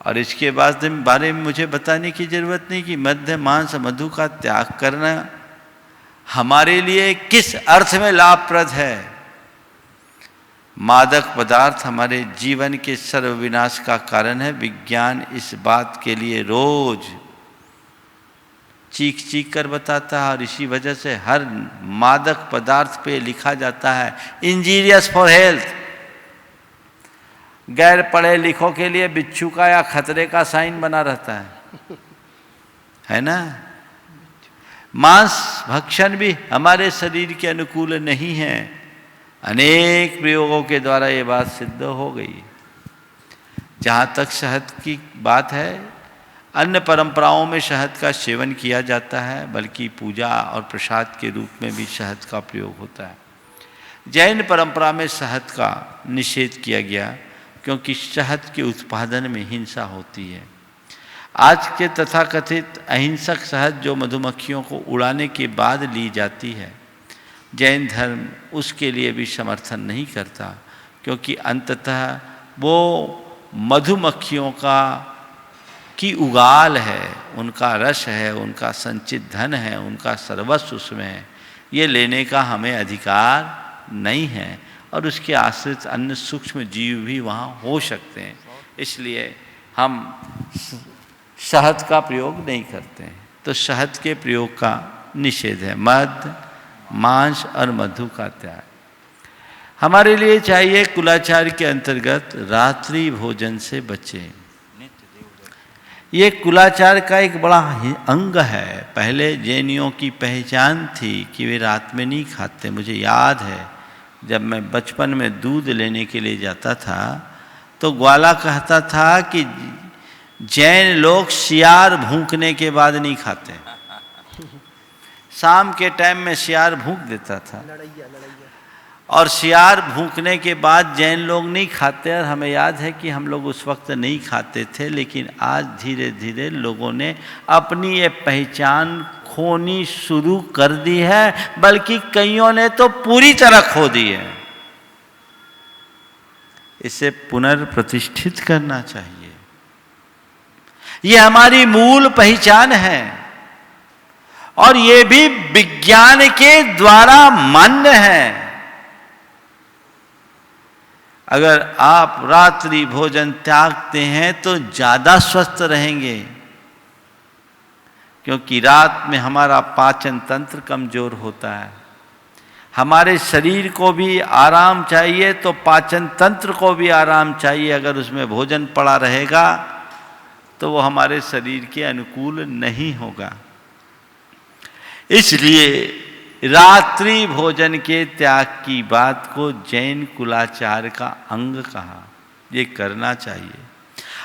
और इसके बाद बारे में मुझे बताने की जरूरत नहीं कि मद्य, मांस, मधु का त्याग करना हमारे लिए किस अर्थ में लाभप्रद है। मादक पदार्थ हमारे जीवन के सर्वविनाश का कारण है। विज्ञान इस बात के लिए रोज चीख चीख कर बताता है, और इसी वजह से हर मादक पदार्थ पे लिखा जाता है इंजीरियस फॉर हेल्थ। गैर पढ़े लिखों के लिए बिच्छू का या खतरे का साइन बना रहता है ना। मांस भक्षण भी हमारे शरीर के अनुकूल नहीं है। अनेक प्रयोगों के द्वारा ये बात सिद्ध हो गई। जहाँ तक शहद की बात है, अन्य परंपराओं में शहद का सेवन किया जाता है, बल्कि पूजा और प्रसाद के रूप में भी शहद का प्रयोग होता है। जैन परंपरा में शहद का निषेध किया गया क्योंकि शहद के उत्पादन में हिंसा होती है। आज के तथाकथित अहिंसक शहद जो मधुमक्खियों को उड़ाने के बाद ली जाती है, जैन धर्म उसके लिए भी समर्थन नहीं करता, क्योंकि अंततः वो मधुमक्खियों की उगाल है, उनका रस है, उनका संचित धन है, उनका सर्वस्व उसमें है। ये लेने का हमें अधिकार नहीं है, और उसके आश्रित अन्य सूक्ष्म जीव भी वहाँ हो सकते हैं। इसलिए हम शहद का प्रयोग नहीं करते हैं। तो शहद के प्रयोग का निषेध है। मद, मांस और मधु का त्याग। हमारे लिए चाहिए कुलाचार के अंतर्गत रात्रि भोजन से बचें। ये कुलाचार का एक बड़ा अंग है। पहले जैनियों की पहचान थी कि वे रात में नहीं खाते। मुझे याद है जब मैं बचपन में दूध लेने के लिए जाता था तो ग्वाला कहता था कि जैन लोग सियार भूंकने के बाद नहीं खाते। शाम के टाइम में सियार भूंक देता था, और सियार भूंकने के बाद जैन लोग नहीं खाते। और हमें याद है कि हम लोग उस वक्त नहीं खाते थे, लेकिन आज धीरे धीरे लोगों ने अपनी ये पहचान खोनी शुरू कर दी है, बल्कि कईयों ने तो पूरी तरह खो दी है। इसे पुनर्प्रतिष्ठित करना चाहिए। ये हमारी मूल पहचान है, और ये भी विज्ञान के द्वारा मान्य है। अगर आप रात्रि भोजन त्यागते हैं तो ज़्यादा स्वस्थ रहेंगे, क्योंकि रात में हमारा पाचन तंत्र कमज़ोर होता है। हमारे शरीर को भी आराम चाहिए तो पाचन तंत्र को भी आराम चाहिए। अगर उसमें भोजन पड़ा रहेगा तो वो हमारे शरीर के अनुकूल नहीं होगा। इसलिए रात्रि भोजन के त्याग की बात को जैन कुलाचार का अंग कहा। ये करना चाहिए।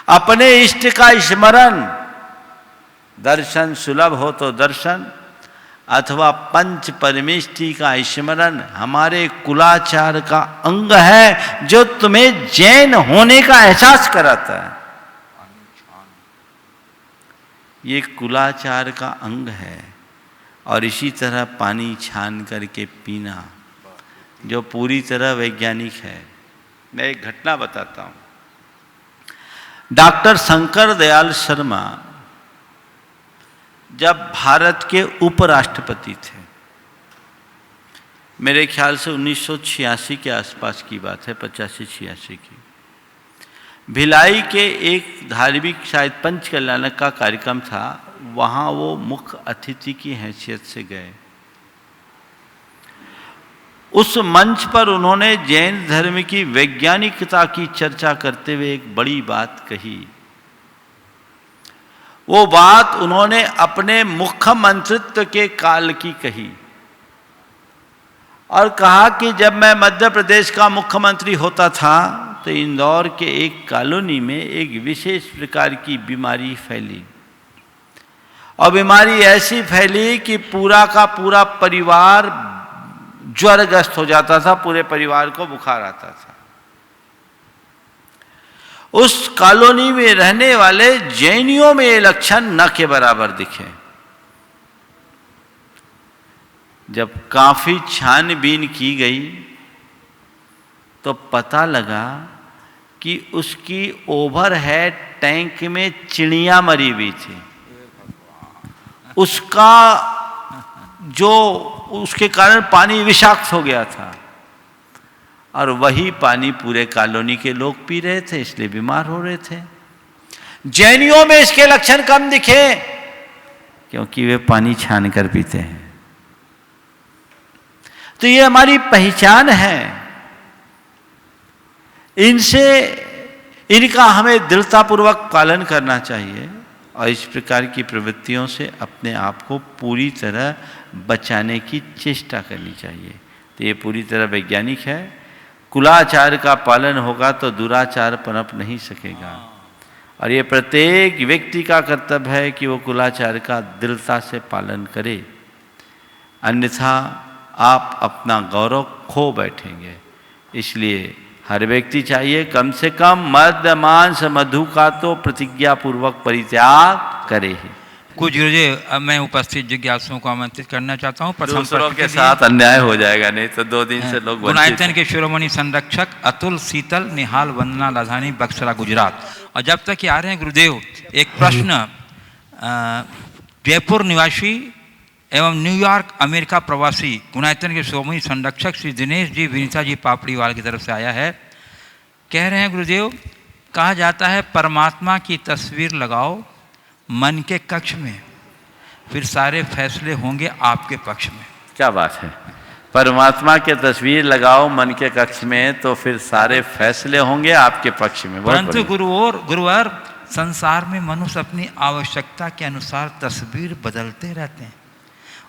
अपने इष्ट का स्मरण, दर्शन सुलभ हो तो दर्शन, अथवा पंच परमेष्टि का स्मरण हमारे कुलाचार का अंग है, जो तुम्हें जैन होने का एहसास कराता है। ये कुलाचार का अंग है। और इसी तरह पानी छान करके पीना, जो पूरी तरह वैज्ञानिक है। मैं एक घटना बताता हूँ। डॉक्टर शंकर दयाल शर्मा जब भारत के उपराष्ट्रपति थे, मेरे ख्याल से 1986 के आसपास की बात है, 85-86 की, भिलाई के एक धार्मिक शायद पंच कल्याणक का कार्यक्रम था। वहाँ वो मुख्य अतिथि की हैसियत से गए। उस मंच पर उन्होंने जैन धर्म की वैज्ञानिकता की चर्चा करते हुए एक बड़ी बात कही। वो बात उन्होंने अपने मुख्यमंत्रित्व के काल की कही, और कहा कि जब मैं मध्य प्रदेश का मुख्यमंत्री होता था तो इंदौर के एक कॉलोनी में एक विशेष प्रकार की बीमारी फैली, और बीमारी ऐसी फैली कि पूरा का पूरा परिवार ज्वरग्रस्त हो जाता था, पूरे परिवार को बुखार आता था। उस कॉलोनी में रहने वाले जैनियों में ये लक्षण न के बराबर दिखे। जब काफी छानबीन की गई तो पता लगा कि उसकी ओवरहेड टैंक में चिड़िया मरी हुई थी। उसका जो उसके कारण पानी विषाक्त हो गया था, और वही पानी पूरे कॉलोनी के लोग पी रहे थे, इसलिए बीमार हो रहे थे। जैनियों में इसके लक्षण कम दिखे क्योंकि वे पानी छान कर पीते हैं। तो ये हमारी पहचान है। इनका हमें दृढ़तापूर्वक पालन करना चाहिए, और इस प्रकार की प्रवृत्तियों से अपने आप को पूरी तरह बचाने की चेष्टा करनी चाहिए। तो ये पूरी तरह वैज्ञानिक है। कुलाचार का पालन होगा तो दुराचार पनप नहीं सकेगा, और ये प्रत्येक व्यक्ति का कर्तव्य है कि वो कुलाचार का दृढ़ता से पालन करे, अन्यथा आप अपना गौरव खो बैठेंगे। इसलिए हर व्यक्ति चाहिए कम से कम मद्य मांस मधु का तो प्रतिज्ञा पूर्वक परित्याग करे ही। कुछ गुरुदेव, अब मैं उपस्थित जिज्ञासुओं को आमंत्रित करना चाहता हूँ। दूसरों के साथ अन्याय हो जाएगा, नहीं तो 2 दिन से लोग गुणायतन के शिरोमणि संरक्षक अतुल शीतल निहाल वंदना लाधानी बक्सरा गुजरात। और जब तक ये आ रहे हैं गुरुदेव, एक प्रश्न जयपुर निवासी एवं न्यूयॉर्क अमेरिका प्रवासी गुणायतन के शिरोमणि संरक्षक श्री दिनेश जी विनीता जी पापड़ीवाल की तरफ से आया है। कह रहे हैं गुरुदेव, कहा जाता है परमात्मा की तस्वीर लगाओ मन के कक्ष में, फिर सारे फैसले होंगे आपके पक्ष में। क्या बात है, परमात्मा की तस्वीर लगाओ मन के कक्ष में तो फिर सारे फैसले होंगे आपके पक्ष में। परंतु गुरुवर संसार में मनुष्य अपनी आवश्यकता के अनुसार तस्वीर बदलते रहते हैं।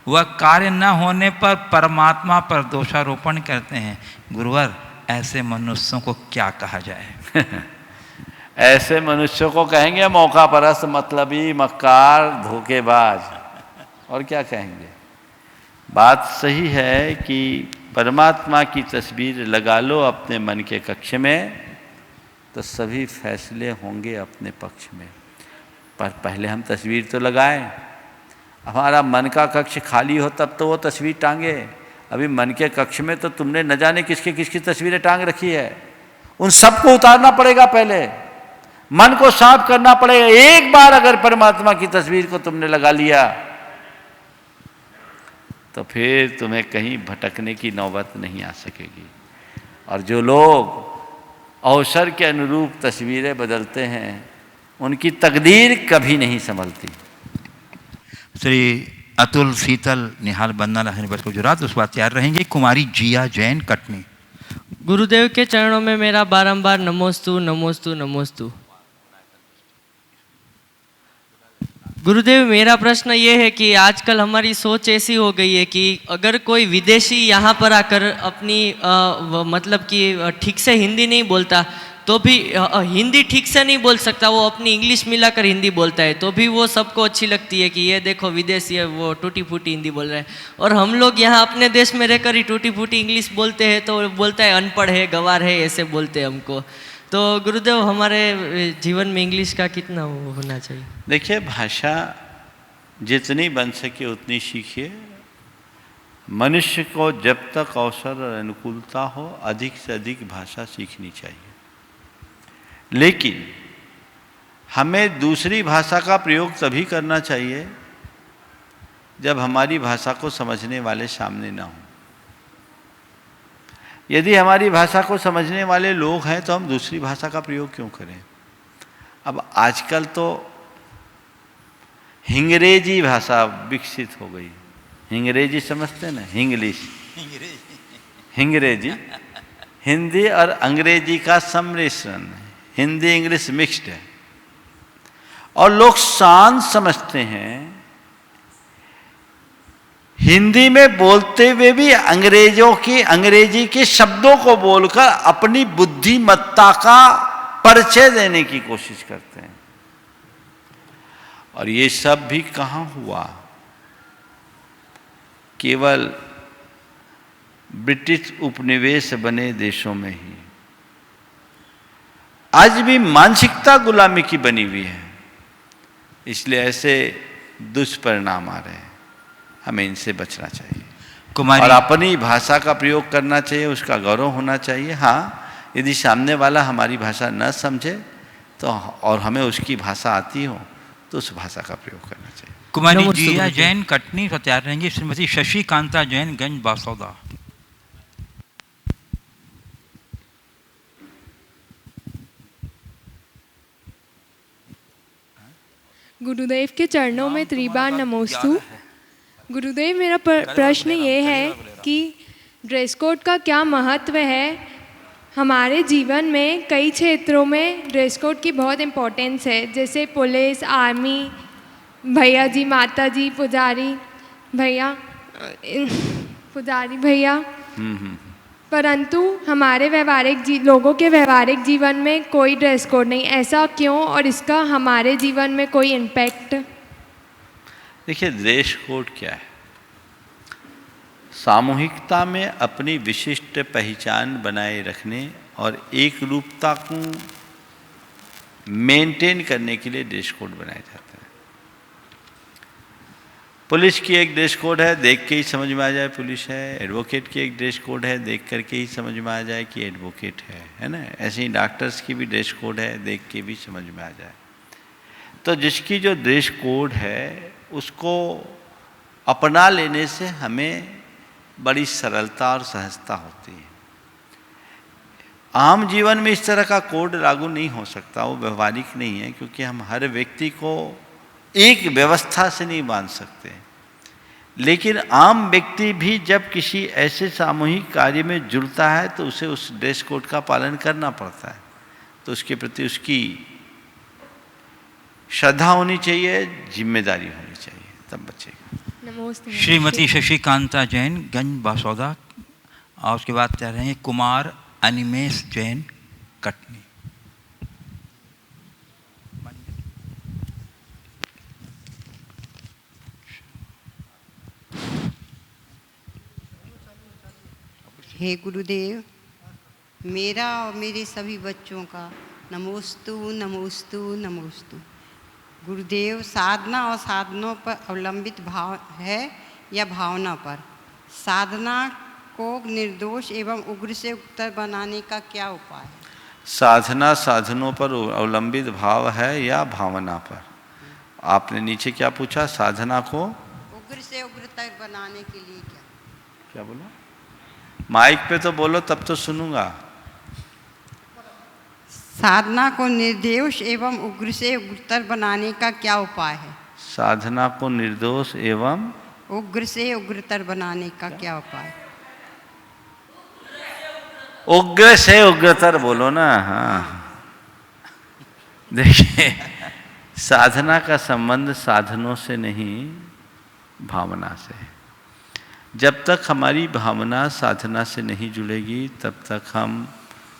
वह कार्य न होने पर परमात्मा पर दोषारोपण करते हैं। गुरुवर, ऐसे मनुष्यों को क्या कहा जाए? ऐसे मनुष्यों को कहेंगे मौका परस्त, मतलबी, मक्कार, धोखेबाज, और क्या कहेंगे। बात सही है कि परमात्मा की तस्वीर लगा लो अपने मन के कक्ष में तो सभी फैसले होंगे अपने पक्ष में। पर पहले हम तस्वीर तो लगाएं। हमारा मन का कक्ष खाली हो तब तो वो तस्वीर टांगे। अभी मन के कक्ष में तो तुमने न जाने किसकी किसकी तस्वीरें टांग रखी है। उन सबको उतारना पड़ेगा, पहले मन को साफ करना पड़ेगा। एक बार अगर परमात्मा की तस्वीर को तुमने लगा लिया तो फिर तुम्हें कहीं भटकने की नौबत नहीं आ सकेगी। और जो लोग अवसर के अनुरूप तस्वीरें बदलते हैं उनकी तकदीर कभी नहीं संभलती। श्री अतुल शीतल निहाल बन्ना लहरी बस गुजरात, उस बात तैयार रहेंगे। कुमारी जिया जैन कटनी। गुरुदेव के चरणों में मेरा बारंबार नमोस्तु नमोस्तु नमोस्तु। गुरुदेव, मेरा प्रश्न ये है कि आजकल हमारी सोच ऐसी हो गई है कि अगर कोई विदेशी यहाँ पर आकर अपनी मतलब कि ठीक से हिंदी नहीं बोलता तो भी हिंदी ठीक से नहीं बोल सकता, वो अपनी इंग्लिश मिलाकर हिंदी बोलता है तो भी वो सबको अच्छी लगती है कि ये देखो विदेशी है, वो टूटी फूटी हिंदी बोल रहा है। और हम लोग यहाँ अपने देश में रहकर ही टूटी फूटी इंग्लिश बोलते हैं तो बोलता है अनपढ़ है, गंवार है, ऐसे बोलते हैं हमको। तो गुरुदेव, हमारे जीवन में इंग्लिश का कितना होना चाहिए? देखिए, भाषा जितनी बन सके उतनी सीखिए। मनुष्य को जब तक अवसर और अनुकूलता हो अधिक से अधिक भाषा सीखनी चाहिए। लेकिन हमें दूसरी भाषा का प्रयोग तभी करना चाहिए जब हमारी भाषा को समझने वाले सामने ना हो। यदि हमारी भाषा को समझने वाले लोग हैं तो हम दूसरी भाषा का प्रयोग क्यों करें। अब आजकल तो हिंग्रेजी भाषा विकसित हो गई। हिंग्रेजी समझते हैं ना, इंग्लिश, हिंग्रेजी हिंदी और अंग्रेजी का सम्मिश्रण है। हिंदी इंग्लिश मिक्स्ड है और लोग शांत समझते हैं। हिंदी में बोलते हुए भी अंग्रेजी के शब्दों को बोलकर अपनी बुद्धिमत्ता का परिचय देने की कोशिश करते हैं। और ये सब भी कहाँ हुआ, केवल ब्रिटिश उपनिवेश बने देशों में ही। आज भी मानसिकता गुलामी की बनी हुई है, इसलिए ऐसे दुष्परिणाम आ रहे हैं। हमें इनसे बचना चाहिए और अपनी भाषा का प्रयोग करना चाहिए, उसका गौरव होना चाहिए। हाँ, यदि सामने वाला हमारी भाषा न समझे तो और हमें उसकी भाषा आती हो तो उस भाषा का प्रयोग करना चाहिए। कुमारी जिया जैन कटनी तो तैयार रहेंगे। श्रीमती शशि कांता जैन गंज बासौदा। गुरुदेव के चरणों में त्रिबार नमोस्तु। गुरुदेव, मेरा प्रश्न ये है कि ड्रेस कोड का क्या महत्व है हमारे जीवन में कई क्षेत्रों में ड्रेस कोड की बहुत इम्पोर्टेंस है, जैसे पुलिस, आर्मी, भैया जी, माता जी, पुजारी भैया, पुजारी भैया। परंतु हमारे लोगों के व्यवहारिक जीवन में कोई ड्रेस कोड नहीं, ऐसा क्यों और इसका हमारे जीवन में कोई इम्पैक्ट? देखिए, ड्रेस कोड क्या है? सामूहिकता में अपनी विशिष्ट पहचान बनाए रखने और एक रूपता को मेंटेन करने के लिए ड्रेस कोड बनाया जाता है। पुलिस की एक ड्रेस कोड है, देख के ही समझ में आ जाए पुलिस है। एडवोकेट की एक ड्रेस कोड है, देख करके ही समझ में आ जाए कि एडवोकेट है ना। ऐसे ही डॉक्टर्स की भी ड्रेस कोड है, देख के भी समझ में आ जाए। तो जिसकी जो ड्रेस कोड है उसको अपना लेने से हमें बड़ी सरलता और सहजता होती है। आम जीवन में इस तरह का कोड लागू नहीं हो सकता, वो व्यवहारिक नहीं है, क्योंकि हम हर व्यक्ति को एक व्यवस्था से नहीं बांध सकते। लेकिन आम व्यक्ति भी जब किसी ऐसे सामूहिक कार्य में जुड़ता है तो उसे उस ड्रेस कोड का पालन करना पड़ता है। तो उसके प्रति उसकी श्रद्धा होनी चाहिए, जिम्मेदारी होनी चाहिए, तब बचेगा। नमस्ते। श्रीमती शशिकांता जैन, गंज बासौदा, और उसके बाद कह रहे हैं कुमार अनिमेश जैन, कटनी। हे गुरुदेव, मेरा और मेरे सभी बच्चों का नमोस्तु नमोस्तु नमोस्तु। गुरुदेव, साधना और साधनों पर अवलंबित भाव है या भावना पर? साधना को निर्दोष एवं उग्र से उत्तर बनाने का क्या उपाय है? साधना साधनों पर अवलंबित भाव है या भावना पर? आपने नीचे क्या पूछा? साधना को उग्र से उग्रतर बनाने के लिए क्या बोला? माइक पे तो बोलो, तब तो सुनूंगा। साधना को निर्दोष एवं उग्र से उग्रतर बनाने का क्या उपाय है? साधना को निर्दोष एवं उग्र से उग्रतर बनाने का क्या उपाय? उग्र से उग्रतर बोलो ना। हाँ, देखिए, साधना का संबंध साधनों से नहीं, भावना से है। जब तक हमारी भावना साधना से नहीं जुड़ेगी तब तक हम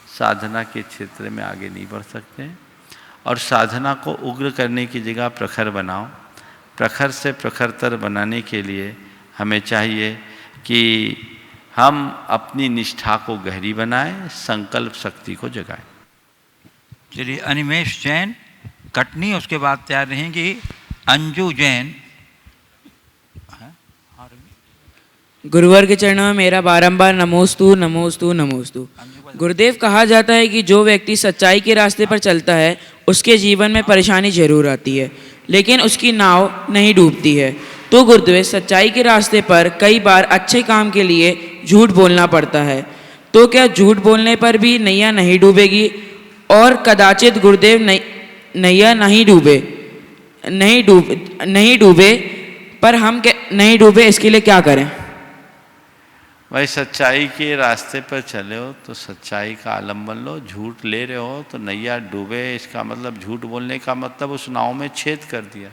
साधना के क्षेत्र में आगे नहीं बढ़ सकते। और साधना को उग्र करने की जगह प्रखर बनाओ। प्रखर से प्रखरतर बनाने के लिए हमें चाहिए कि हम अपनी निष्ठा को गहरी बनाएं, संकल्प शक्ति को जगाएं। चलिए, अनिमेश जैन, कटनी। उसके बाद तैयार रहेंगी अंजू जैन। गुरुवर के चरणों में मेरा बारंबार नमोस्तु नमोस्तु नमोस्तु। गुरुदेव, कहा जाता है कि जो व्यक्ति सच्चाई के रास्ते पर चलता है उसके जीवन में परेशानी जरूर आती है, लेकिन उसकी नाव नहीं डूबती है। तो गुरुदेव, सच्चाई के रास्ते पर कई बार अच्छे काम के लिए झूठ बोलना पड़ता है, तो क्या झूठ बोलने पर भी नैया नहीं डूबेगी? और कदाचित गुरुदेव नैया नहीं डूबे पर हम नहीं डूबे, इसके लिए क्या करें? भाई, सच्चाई के रास्ते पर चले हो तो सच्चाई का आलम्बन लो। झूठ ले रहे हो तो नैया डूबे, इसका मतलब झूठ बोलने का मतलब उस नाव में छेद कर दिया।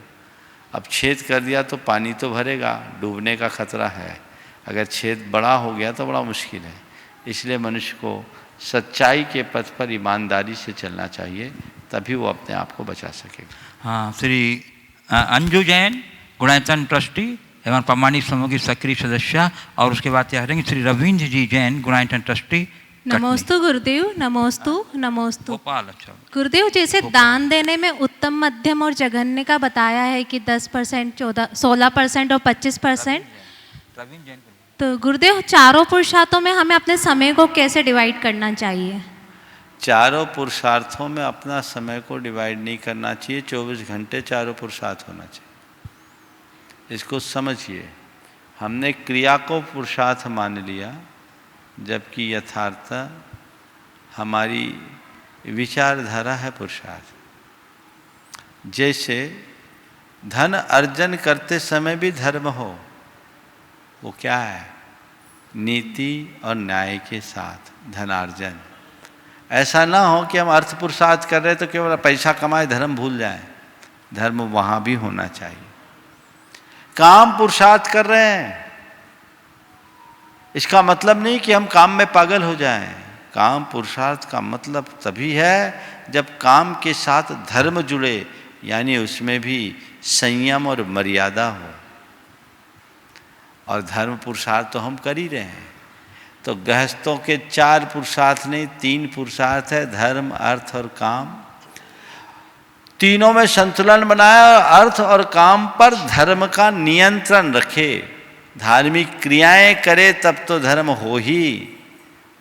अब छेद कर दिया तो पानी तो भरेगा, डूबने का खतरा है। अगर छेद बड़ा हो गया तो बड़ा मुश्किल है। इसलिए मनुष्य को सच्चाई के पथ पर ईमानदारी से चलना चाहिए, तभी वो अपने आप को बचा सकेगा। हाँ, श्री अंजू जैन, गुणायतन ट्रस्टी एवं प्रामाणिक समूह की सक्रिय सदस्य। और उसके बाद तैयार रहेंगे श्री रविंद्र जी जैन, गुणायतन ट्रस्टी। नमोस्तु गुरुदेव, नमोस्तु नमोस्तु। गोपाल, अच्छा गुरुदेव, जैसे दान देने में उत्तम, मध्यम और जघन्य का बताया है कि 10%, 16% और 25%। तो गुरुदेव, चारों पुरुषार्थों में हमें अपने समय को कैसे डिवाइड करना चाहिए? चारों पुरुषार्थों में अपना समय को डिवाइड नहीं करना चाहिए। 24 घंटे चारों पुरुषार्थ होना चाहिए। इसको समझिए, हमने क्रिया को पुरुषार्थ मान लिया, जबकि यथार्थ हमारी विचारधारा है पुरुषार्थ। जैसे धन अर्जन करते समय भी धर्म हो, वो क्या है? नीति और न्याय के साथ धनार्जन। ऐसा ना हो कि हम अर्थ पुरुषार्थ कर रहे तो केवल पैसा कमाए धर्म भूल जाएं। धर्म वहाँ भी होना चाहिए। काम पुरुषार्थ कर रहे हैं, इसका मतलब नहीं कि हम काम में पागल हो जाएं। काम पुरुषार्थ का मतलब तभी है जब काम के साथ धर्म जुड़े, यानी उसमें भी संयम और मर्यादा हो। और धर्म पुरुषार्थ तो हम कर ही रहे हैं। तो गृहस्थों के 4 पुरुषार्थ नहीं, 3 पुरुषार्थ है, धर्म, अर्थ और काम। तीनों में संतुलन बनाया, अर्थ और काम पर धर्म का नियंत्रण रखे। धार्मिक क्रियाएं करे तब तो धर्म हो ही,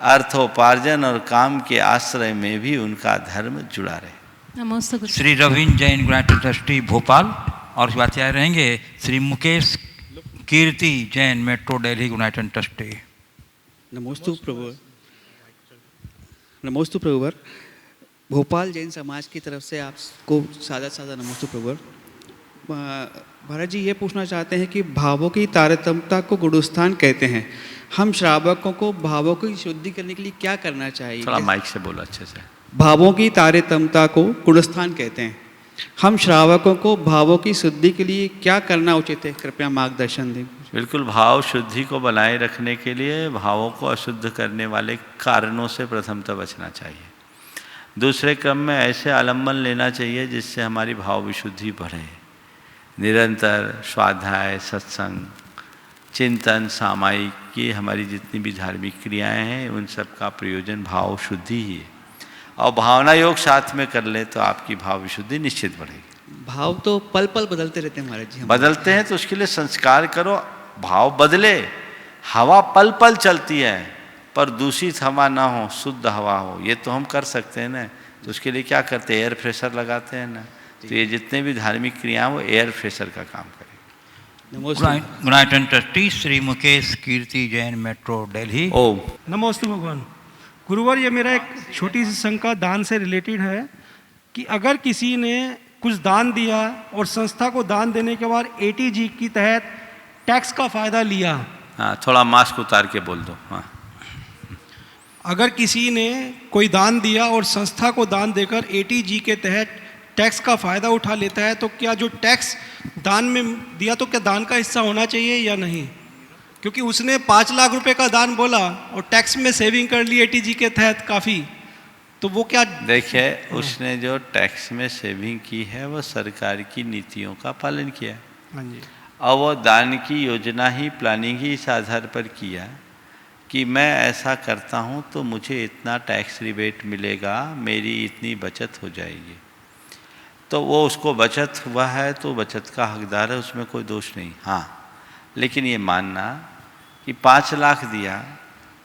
अर्थोपार्जन और काम के आश्रय में भी उनका धर्म जुड़ा रहे। नमस्ते श्री रविंद्र जैन यूनाइटेड ट्रस्टी भोपाल, और उसके बाद तैयार रहेंगे Shri Mukesh Kirti Jain metro Delhi United trustee. नमोस्तु प्रभु, नमोस्तु प्रभुवर। भोपाल जैन समाज की तरफ से आपको सादा सादा नमोस्तु प्रभुवर। भारत जी ये पूछना चाहते हैं कि भावों की तारतम्यता को गुणस्थान कहते हैं। हम श्रावकों को भावों की शुद्धि करने के लिए क्या करना चाहिए? थोड़ा माइक से बोलो अच्छे से। भावों की तारतम्यता को गुणस्थान कहते हैं। हम श्रावकों को भावों की शुद्धि के लिए क्या करना उचित है? कृपया मार्गदर्शन दें। बिल्कुल, भाव शुद्धि को बनाए रखने के लिए भावों को अशुद्ध करने वाले कारणों से प्रथमतः बचना चाहिए। दूसरे क्रम में ऐसे आलम्बन लेना चाहिए जिससे हमारी भाव विशुद्धि बढ़े। निरंतर स्वाध्याय, सत्संग, चिंतन, सामायिक, ये हमारी जितनी भी धार्मिक क्रियाएं हैं उन सब का प्रयोजन भाव शुद्धि ही है। और भावना योग साथ में कर ले तो आपकी भाव विशुद्धि निश्चित बढ़ेगी। भाव तो पल पल बदलते रहते हैं महाराज जी। बदलते हैं तो उसके लिए संस्कार करो, भाव बदले। हवा पल पल चलती है, पर दूषित हवा ना हो, शुद्ध हवा हो, ये तो हम कर सकते हैं ना। तो उसके लिए क्या करते हैं? एयर फ्रेशर लगाते हैं ना। तो ये जितने भी धार्मिक क्रियाएं वो एयर फ्रेशर का काम करें। United trustee Shri Mukesh Kirti Jain metro Delhi. ओम नमोस्तु भगवान। गुरुवर, ये मेरा एक छोटी सी शंका दान से रिलेटेड है कि अगर किसी ने कुछ दान दिया और संस्था को दान देने के बाद ATG के तहत टैक्स का फ़ायदा लिया। हाँ, थोड़ा मास्क उतार के बोल दो। हाँ, अगर किसी ने कोई दान दिया और संस्था को दान देकर ATG के तहत टैक्स का फ़ायदा उठा लेता है, तो क्या जो टैक्स दान में दिया तो क्या दान का हिस्सा होना चाहिए या नहीं? क्योंकि उसने 5 लाख रुपए का दान बोला और टैक्स में सेविंग कर ली ATG के तहत काफ़ी, तो वो क्या? देखिए, उसने जो टैक्स में सेविंग की है वो सरकार की नीतियों का पालन किया। हाँ जी। और वो दान की योजना ही, प्लानिंग ही इस आधार पर किया कि मैं ऐसा करता हूँ तो मुझे इतना टैक्स रिबेट मिलेगा, मेरी इतनी बचत हो जाएगी। तो वो उसको बचत हुआ है तो बचत का हकदार है, उसमें कोई दोष नहीं। हाँ, लेकिन ये मानना कि 5 लाख दिया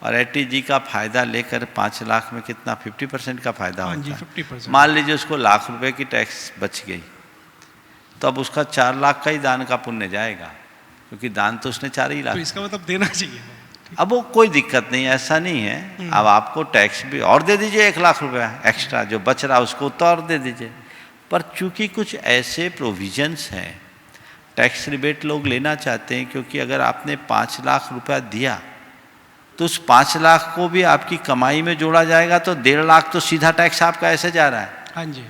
और ATG का फ़ायदा लेकर 5 लाख में कितना 50% का फ़ायदा होता है। 50%। मान लीजिए उसको लाख रुपए की टैक्स बच गई, तो अब उसका 4 लाख का ही दान का पुण्य जाएगा, क्योंकि दान तो उसने 4 ही लाख। तो इसका मतलब देना चाहिए। अब वो कोई दिक्कत नहीं, ऐसा नहीं है। अब आपको टैक्स भी और दे दीजिए 1 लाख रुपया एक्स्ट्रा, जो बच रहा उसको तो और दे दीजिए। पर चूंकि कुछ ऐसे प्रोविजंस हैं, टैक्स रिबेट लोग लेना चाहते हैं, क्योंकि अगर आपने 5 लाख रुपया दिया तो उस 5 लाख को भी आपकी कमाई में जोड़ा जाएगा, तो 1.5 लाख तो सीधा टैक्स आपका ऐसे जा रहा है। हाँ जी।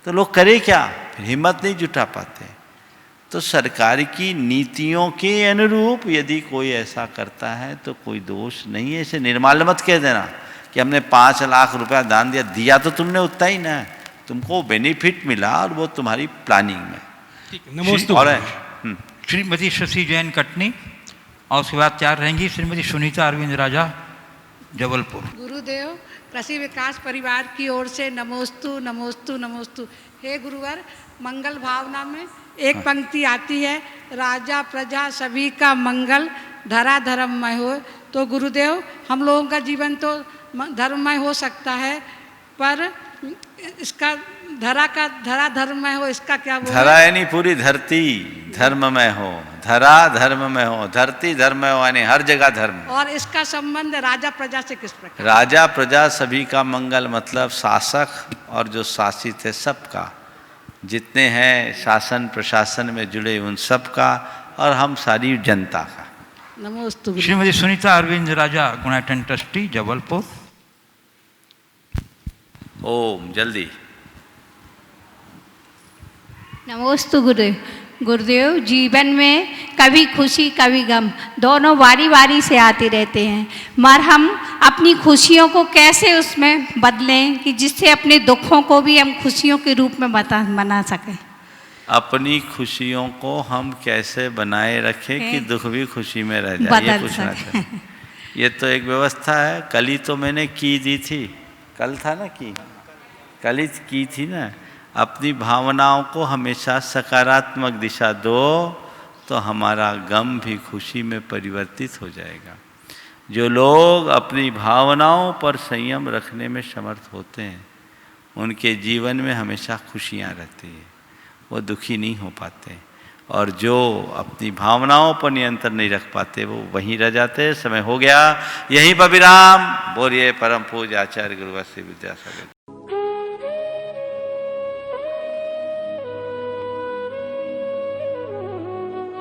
तो लोग करें क्या? फिर हिम्मत नहीं जुटा पाते। तो सरकार की नीतियों के अनुरूप यदि कोई ऐसा करता है तो कोई दोष नहीं है। इसे निर्माल्य मत कह देना कि हमने 5 लाख रुपया दान दिया। दिया तो तुमने उतना ही ना, तुमको बेनिफिट मिला और वो तुम्हारी प्लानिंग में। नमस्ते। श्रीमती शशि जैन कटनी, और उसके बाद तैयार रहेंगी श्रीमती सुनीता अरविंद राजा जबलपुर। गुरुदेव, कृषि विकास परिवार की ओर से नमोस्तु नमोस्तु नमोस्तु। हे गुरुवर, मंगल भावना में एक पंक्ति आती है, राजा प्रजा सभी का मंगल, धरा धर्ममय हो। तो गुरुदेव, हम लोगों का जीवन तो धर्ममय हो सकता है, पर इसका धरा धर्ममय हो, इसका क्या वो? धरा यानी पूरी धरती धर्ममय हो, धरा धर्ममय हो, धरती धर्ममय हो, यानी हर जगह धर्म। और इसका संबंध राजा प्रजा से किस प्रकार? राजा प्रजा सभी का मंगल मतलब शासक और जो शासित है सबका, जितने हैं शासन प्रशासन में जुड़े उन सब का, और हम सारी जनता का। नमोस्तु। श्रीमती सुनीता अरविंद राजा यूनाइटेड ट्रस्टी जबलपुर। ओम जल्दी। नमोस्तु गुरुदेव। गुरुदेव, जीवन में कभी खुशी कभी गम दोनों बारी बारी से आते रहते हैं, मगर हम अपनी खुशियों को कैसे उसमें बदलें कि जिससे अपने दुखों को भी हम खुशियों के रूप में बना सकें। अपनी खुशियों को हम कैसे बनाए रखें कि दुख भी खुशी में रह जाए, ये पूछना चाहिए। ये तो एक व्यवस्था है। कल ही तो मैंने की दी थी, कल था ना कल ही की थी ना। अपनी भावनाओं को हमेशा सकारात्मक दिशा दो तो हमारा गम भी खुशी में परिवर्तित हो जाएगा। जो लोग अपनी भावनाओं पर संयम रखने में समर्थ होते हैं उनके जीवन में हमेशा खुशियाँ रहती है, वो दुखी नहीं हो पाते। और जो अपनी भावनाओं पर नियंत्रण नहीं रख पाते वो वहीं रह जाते। समय हो गया, यहीं पर विराम। बोलिए परम पूज्य आचार्य गुरुवर श्री विद्यासागर।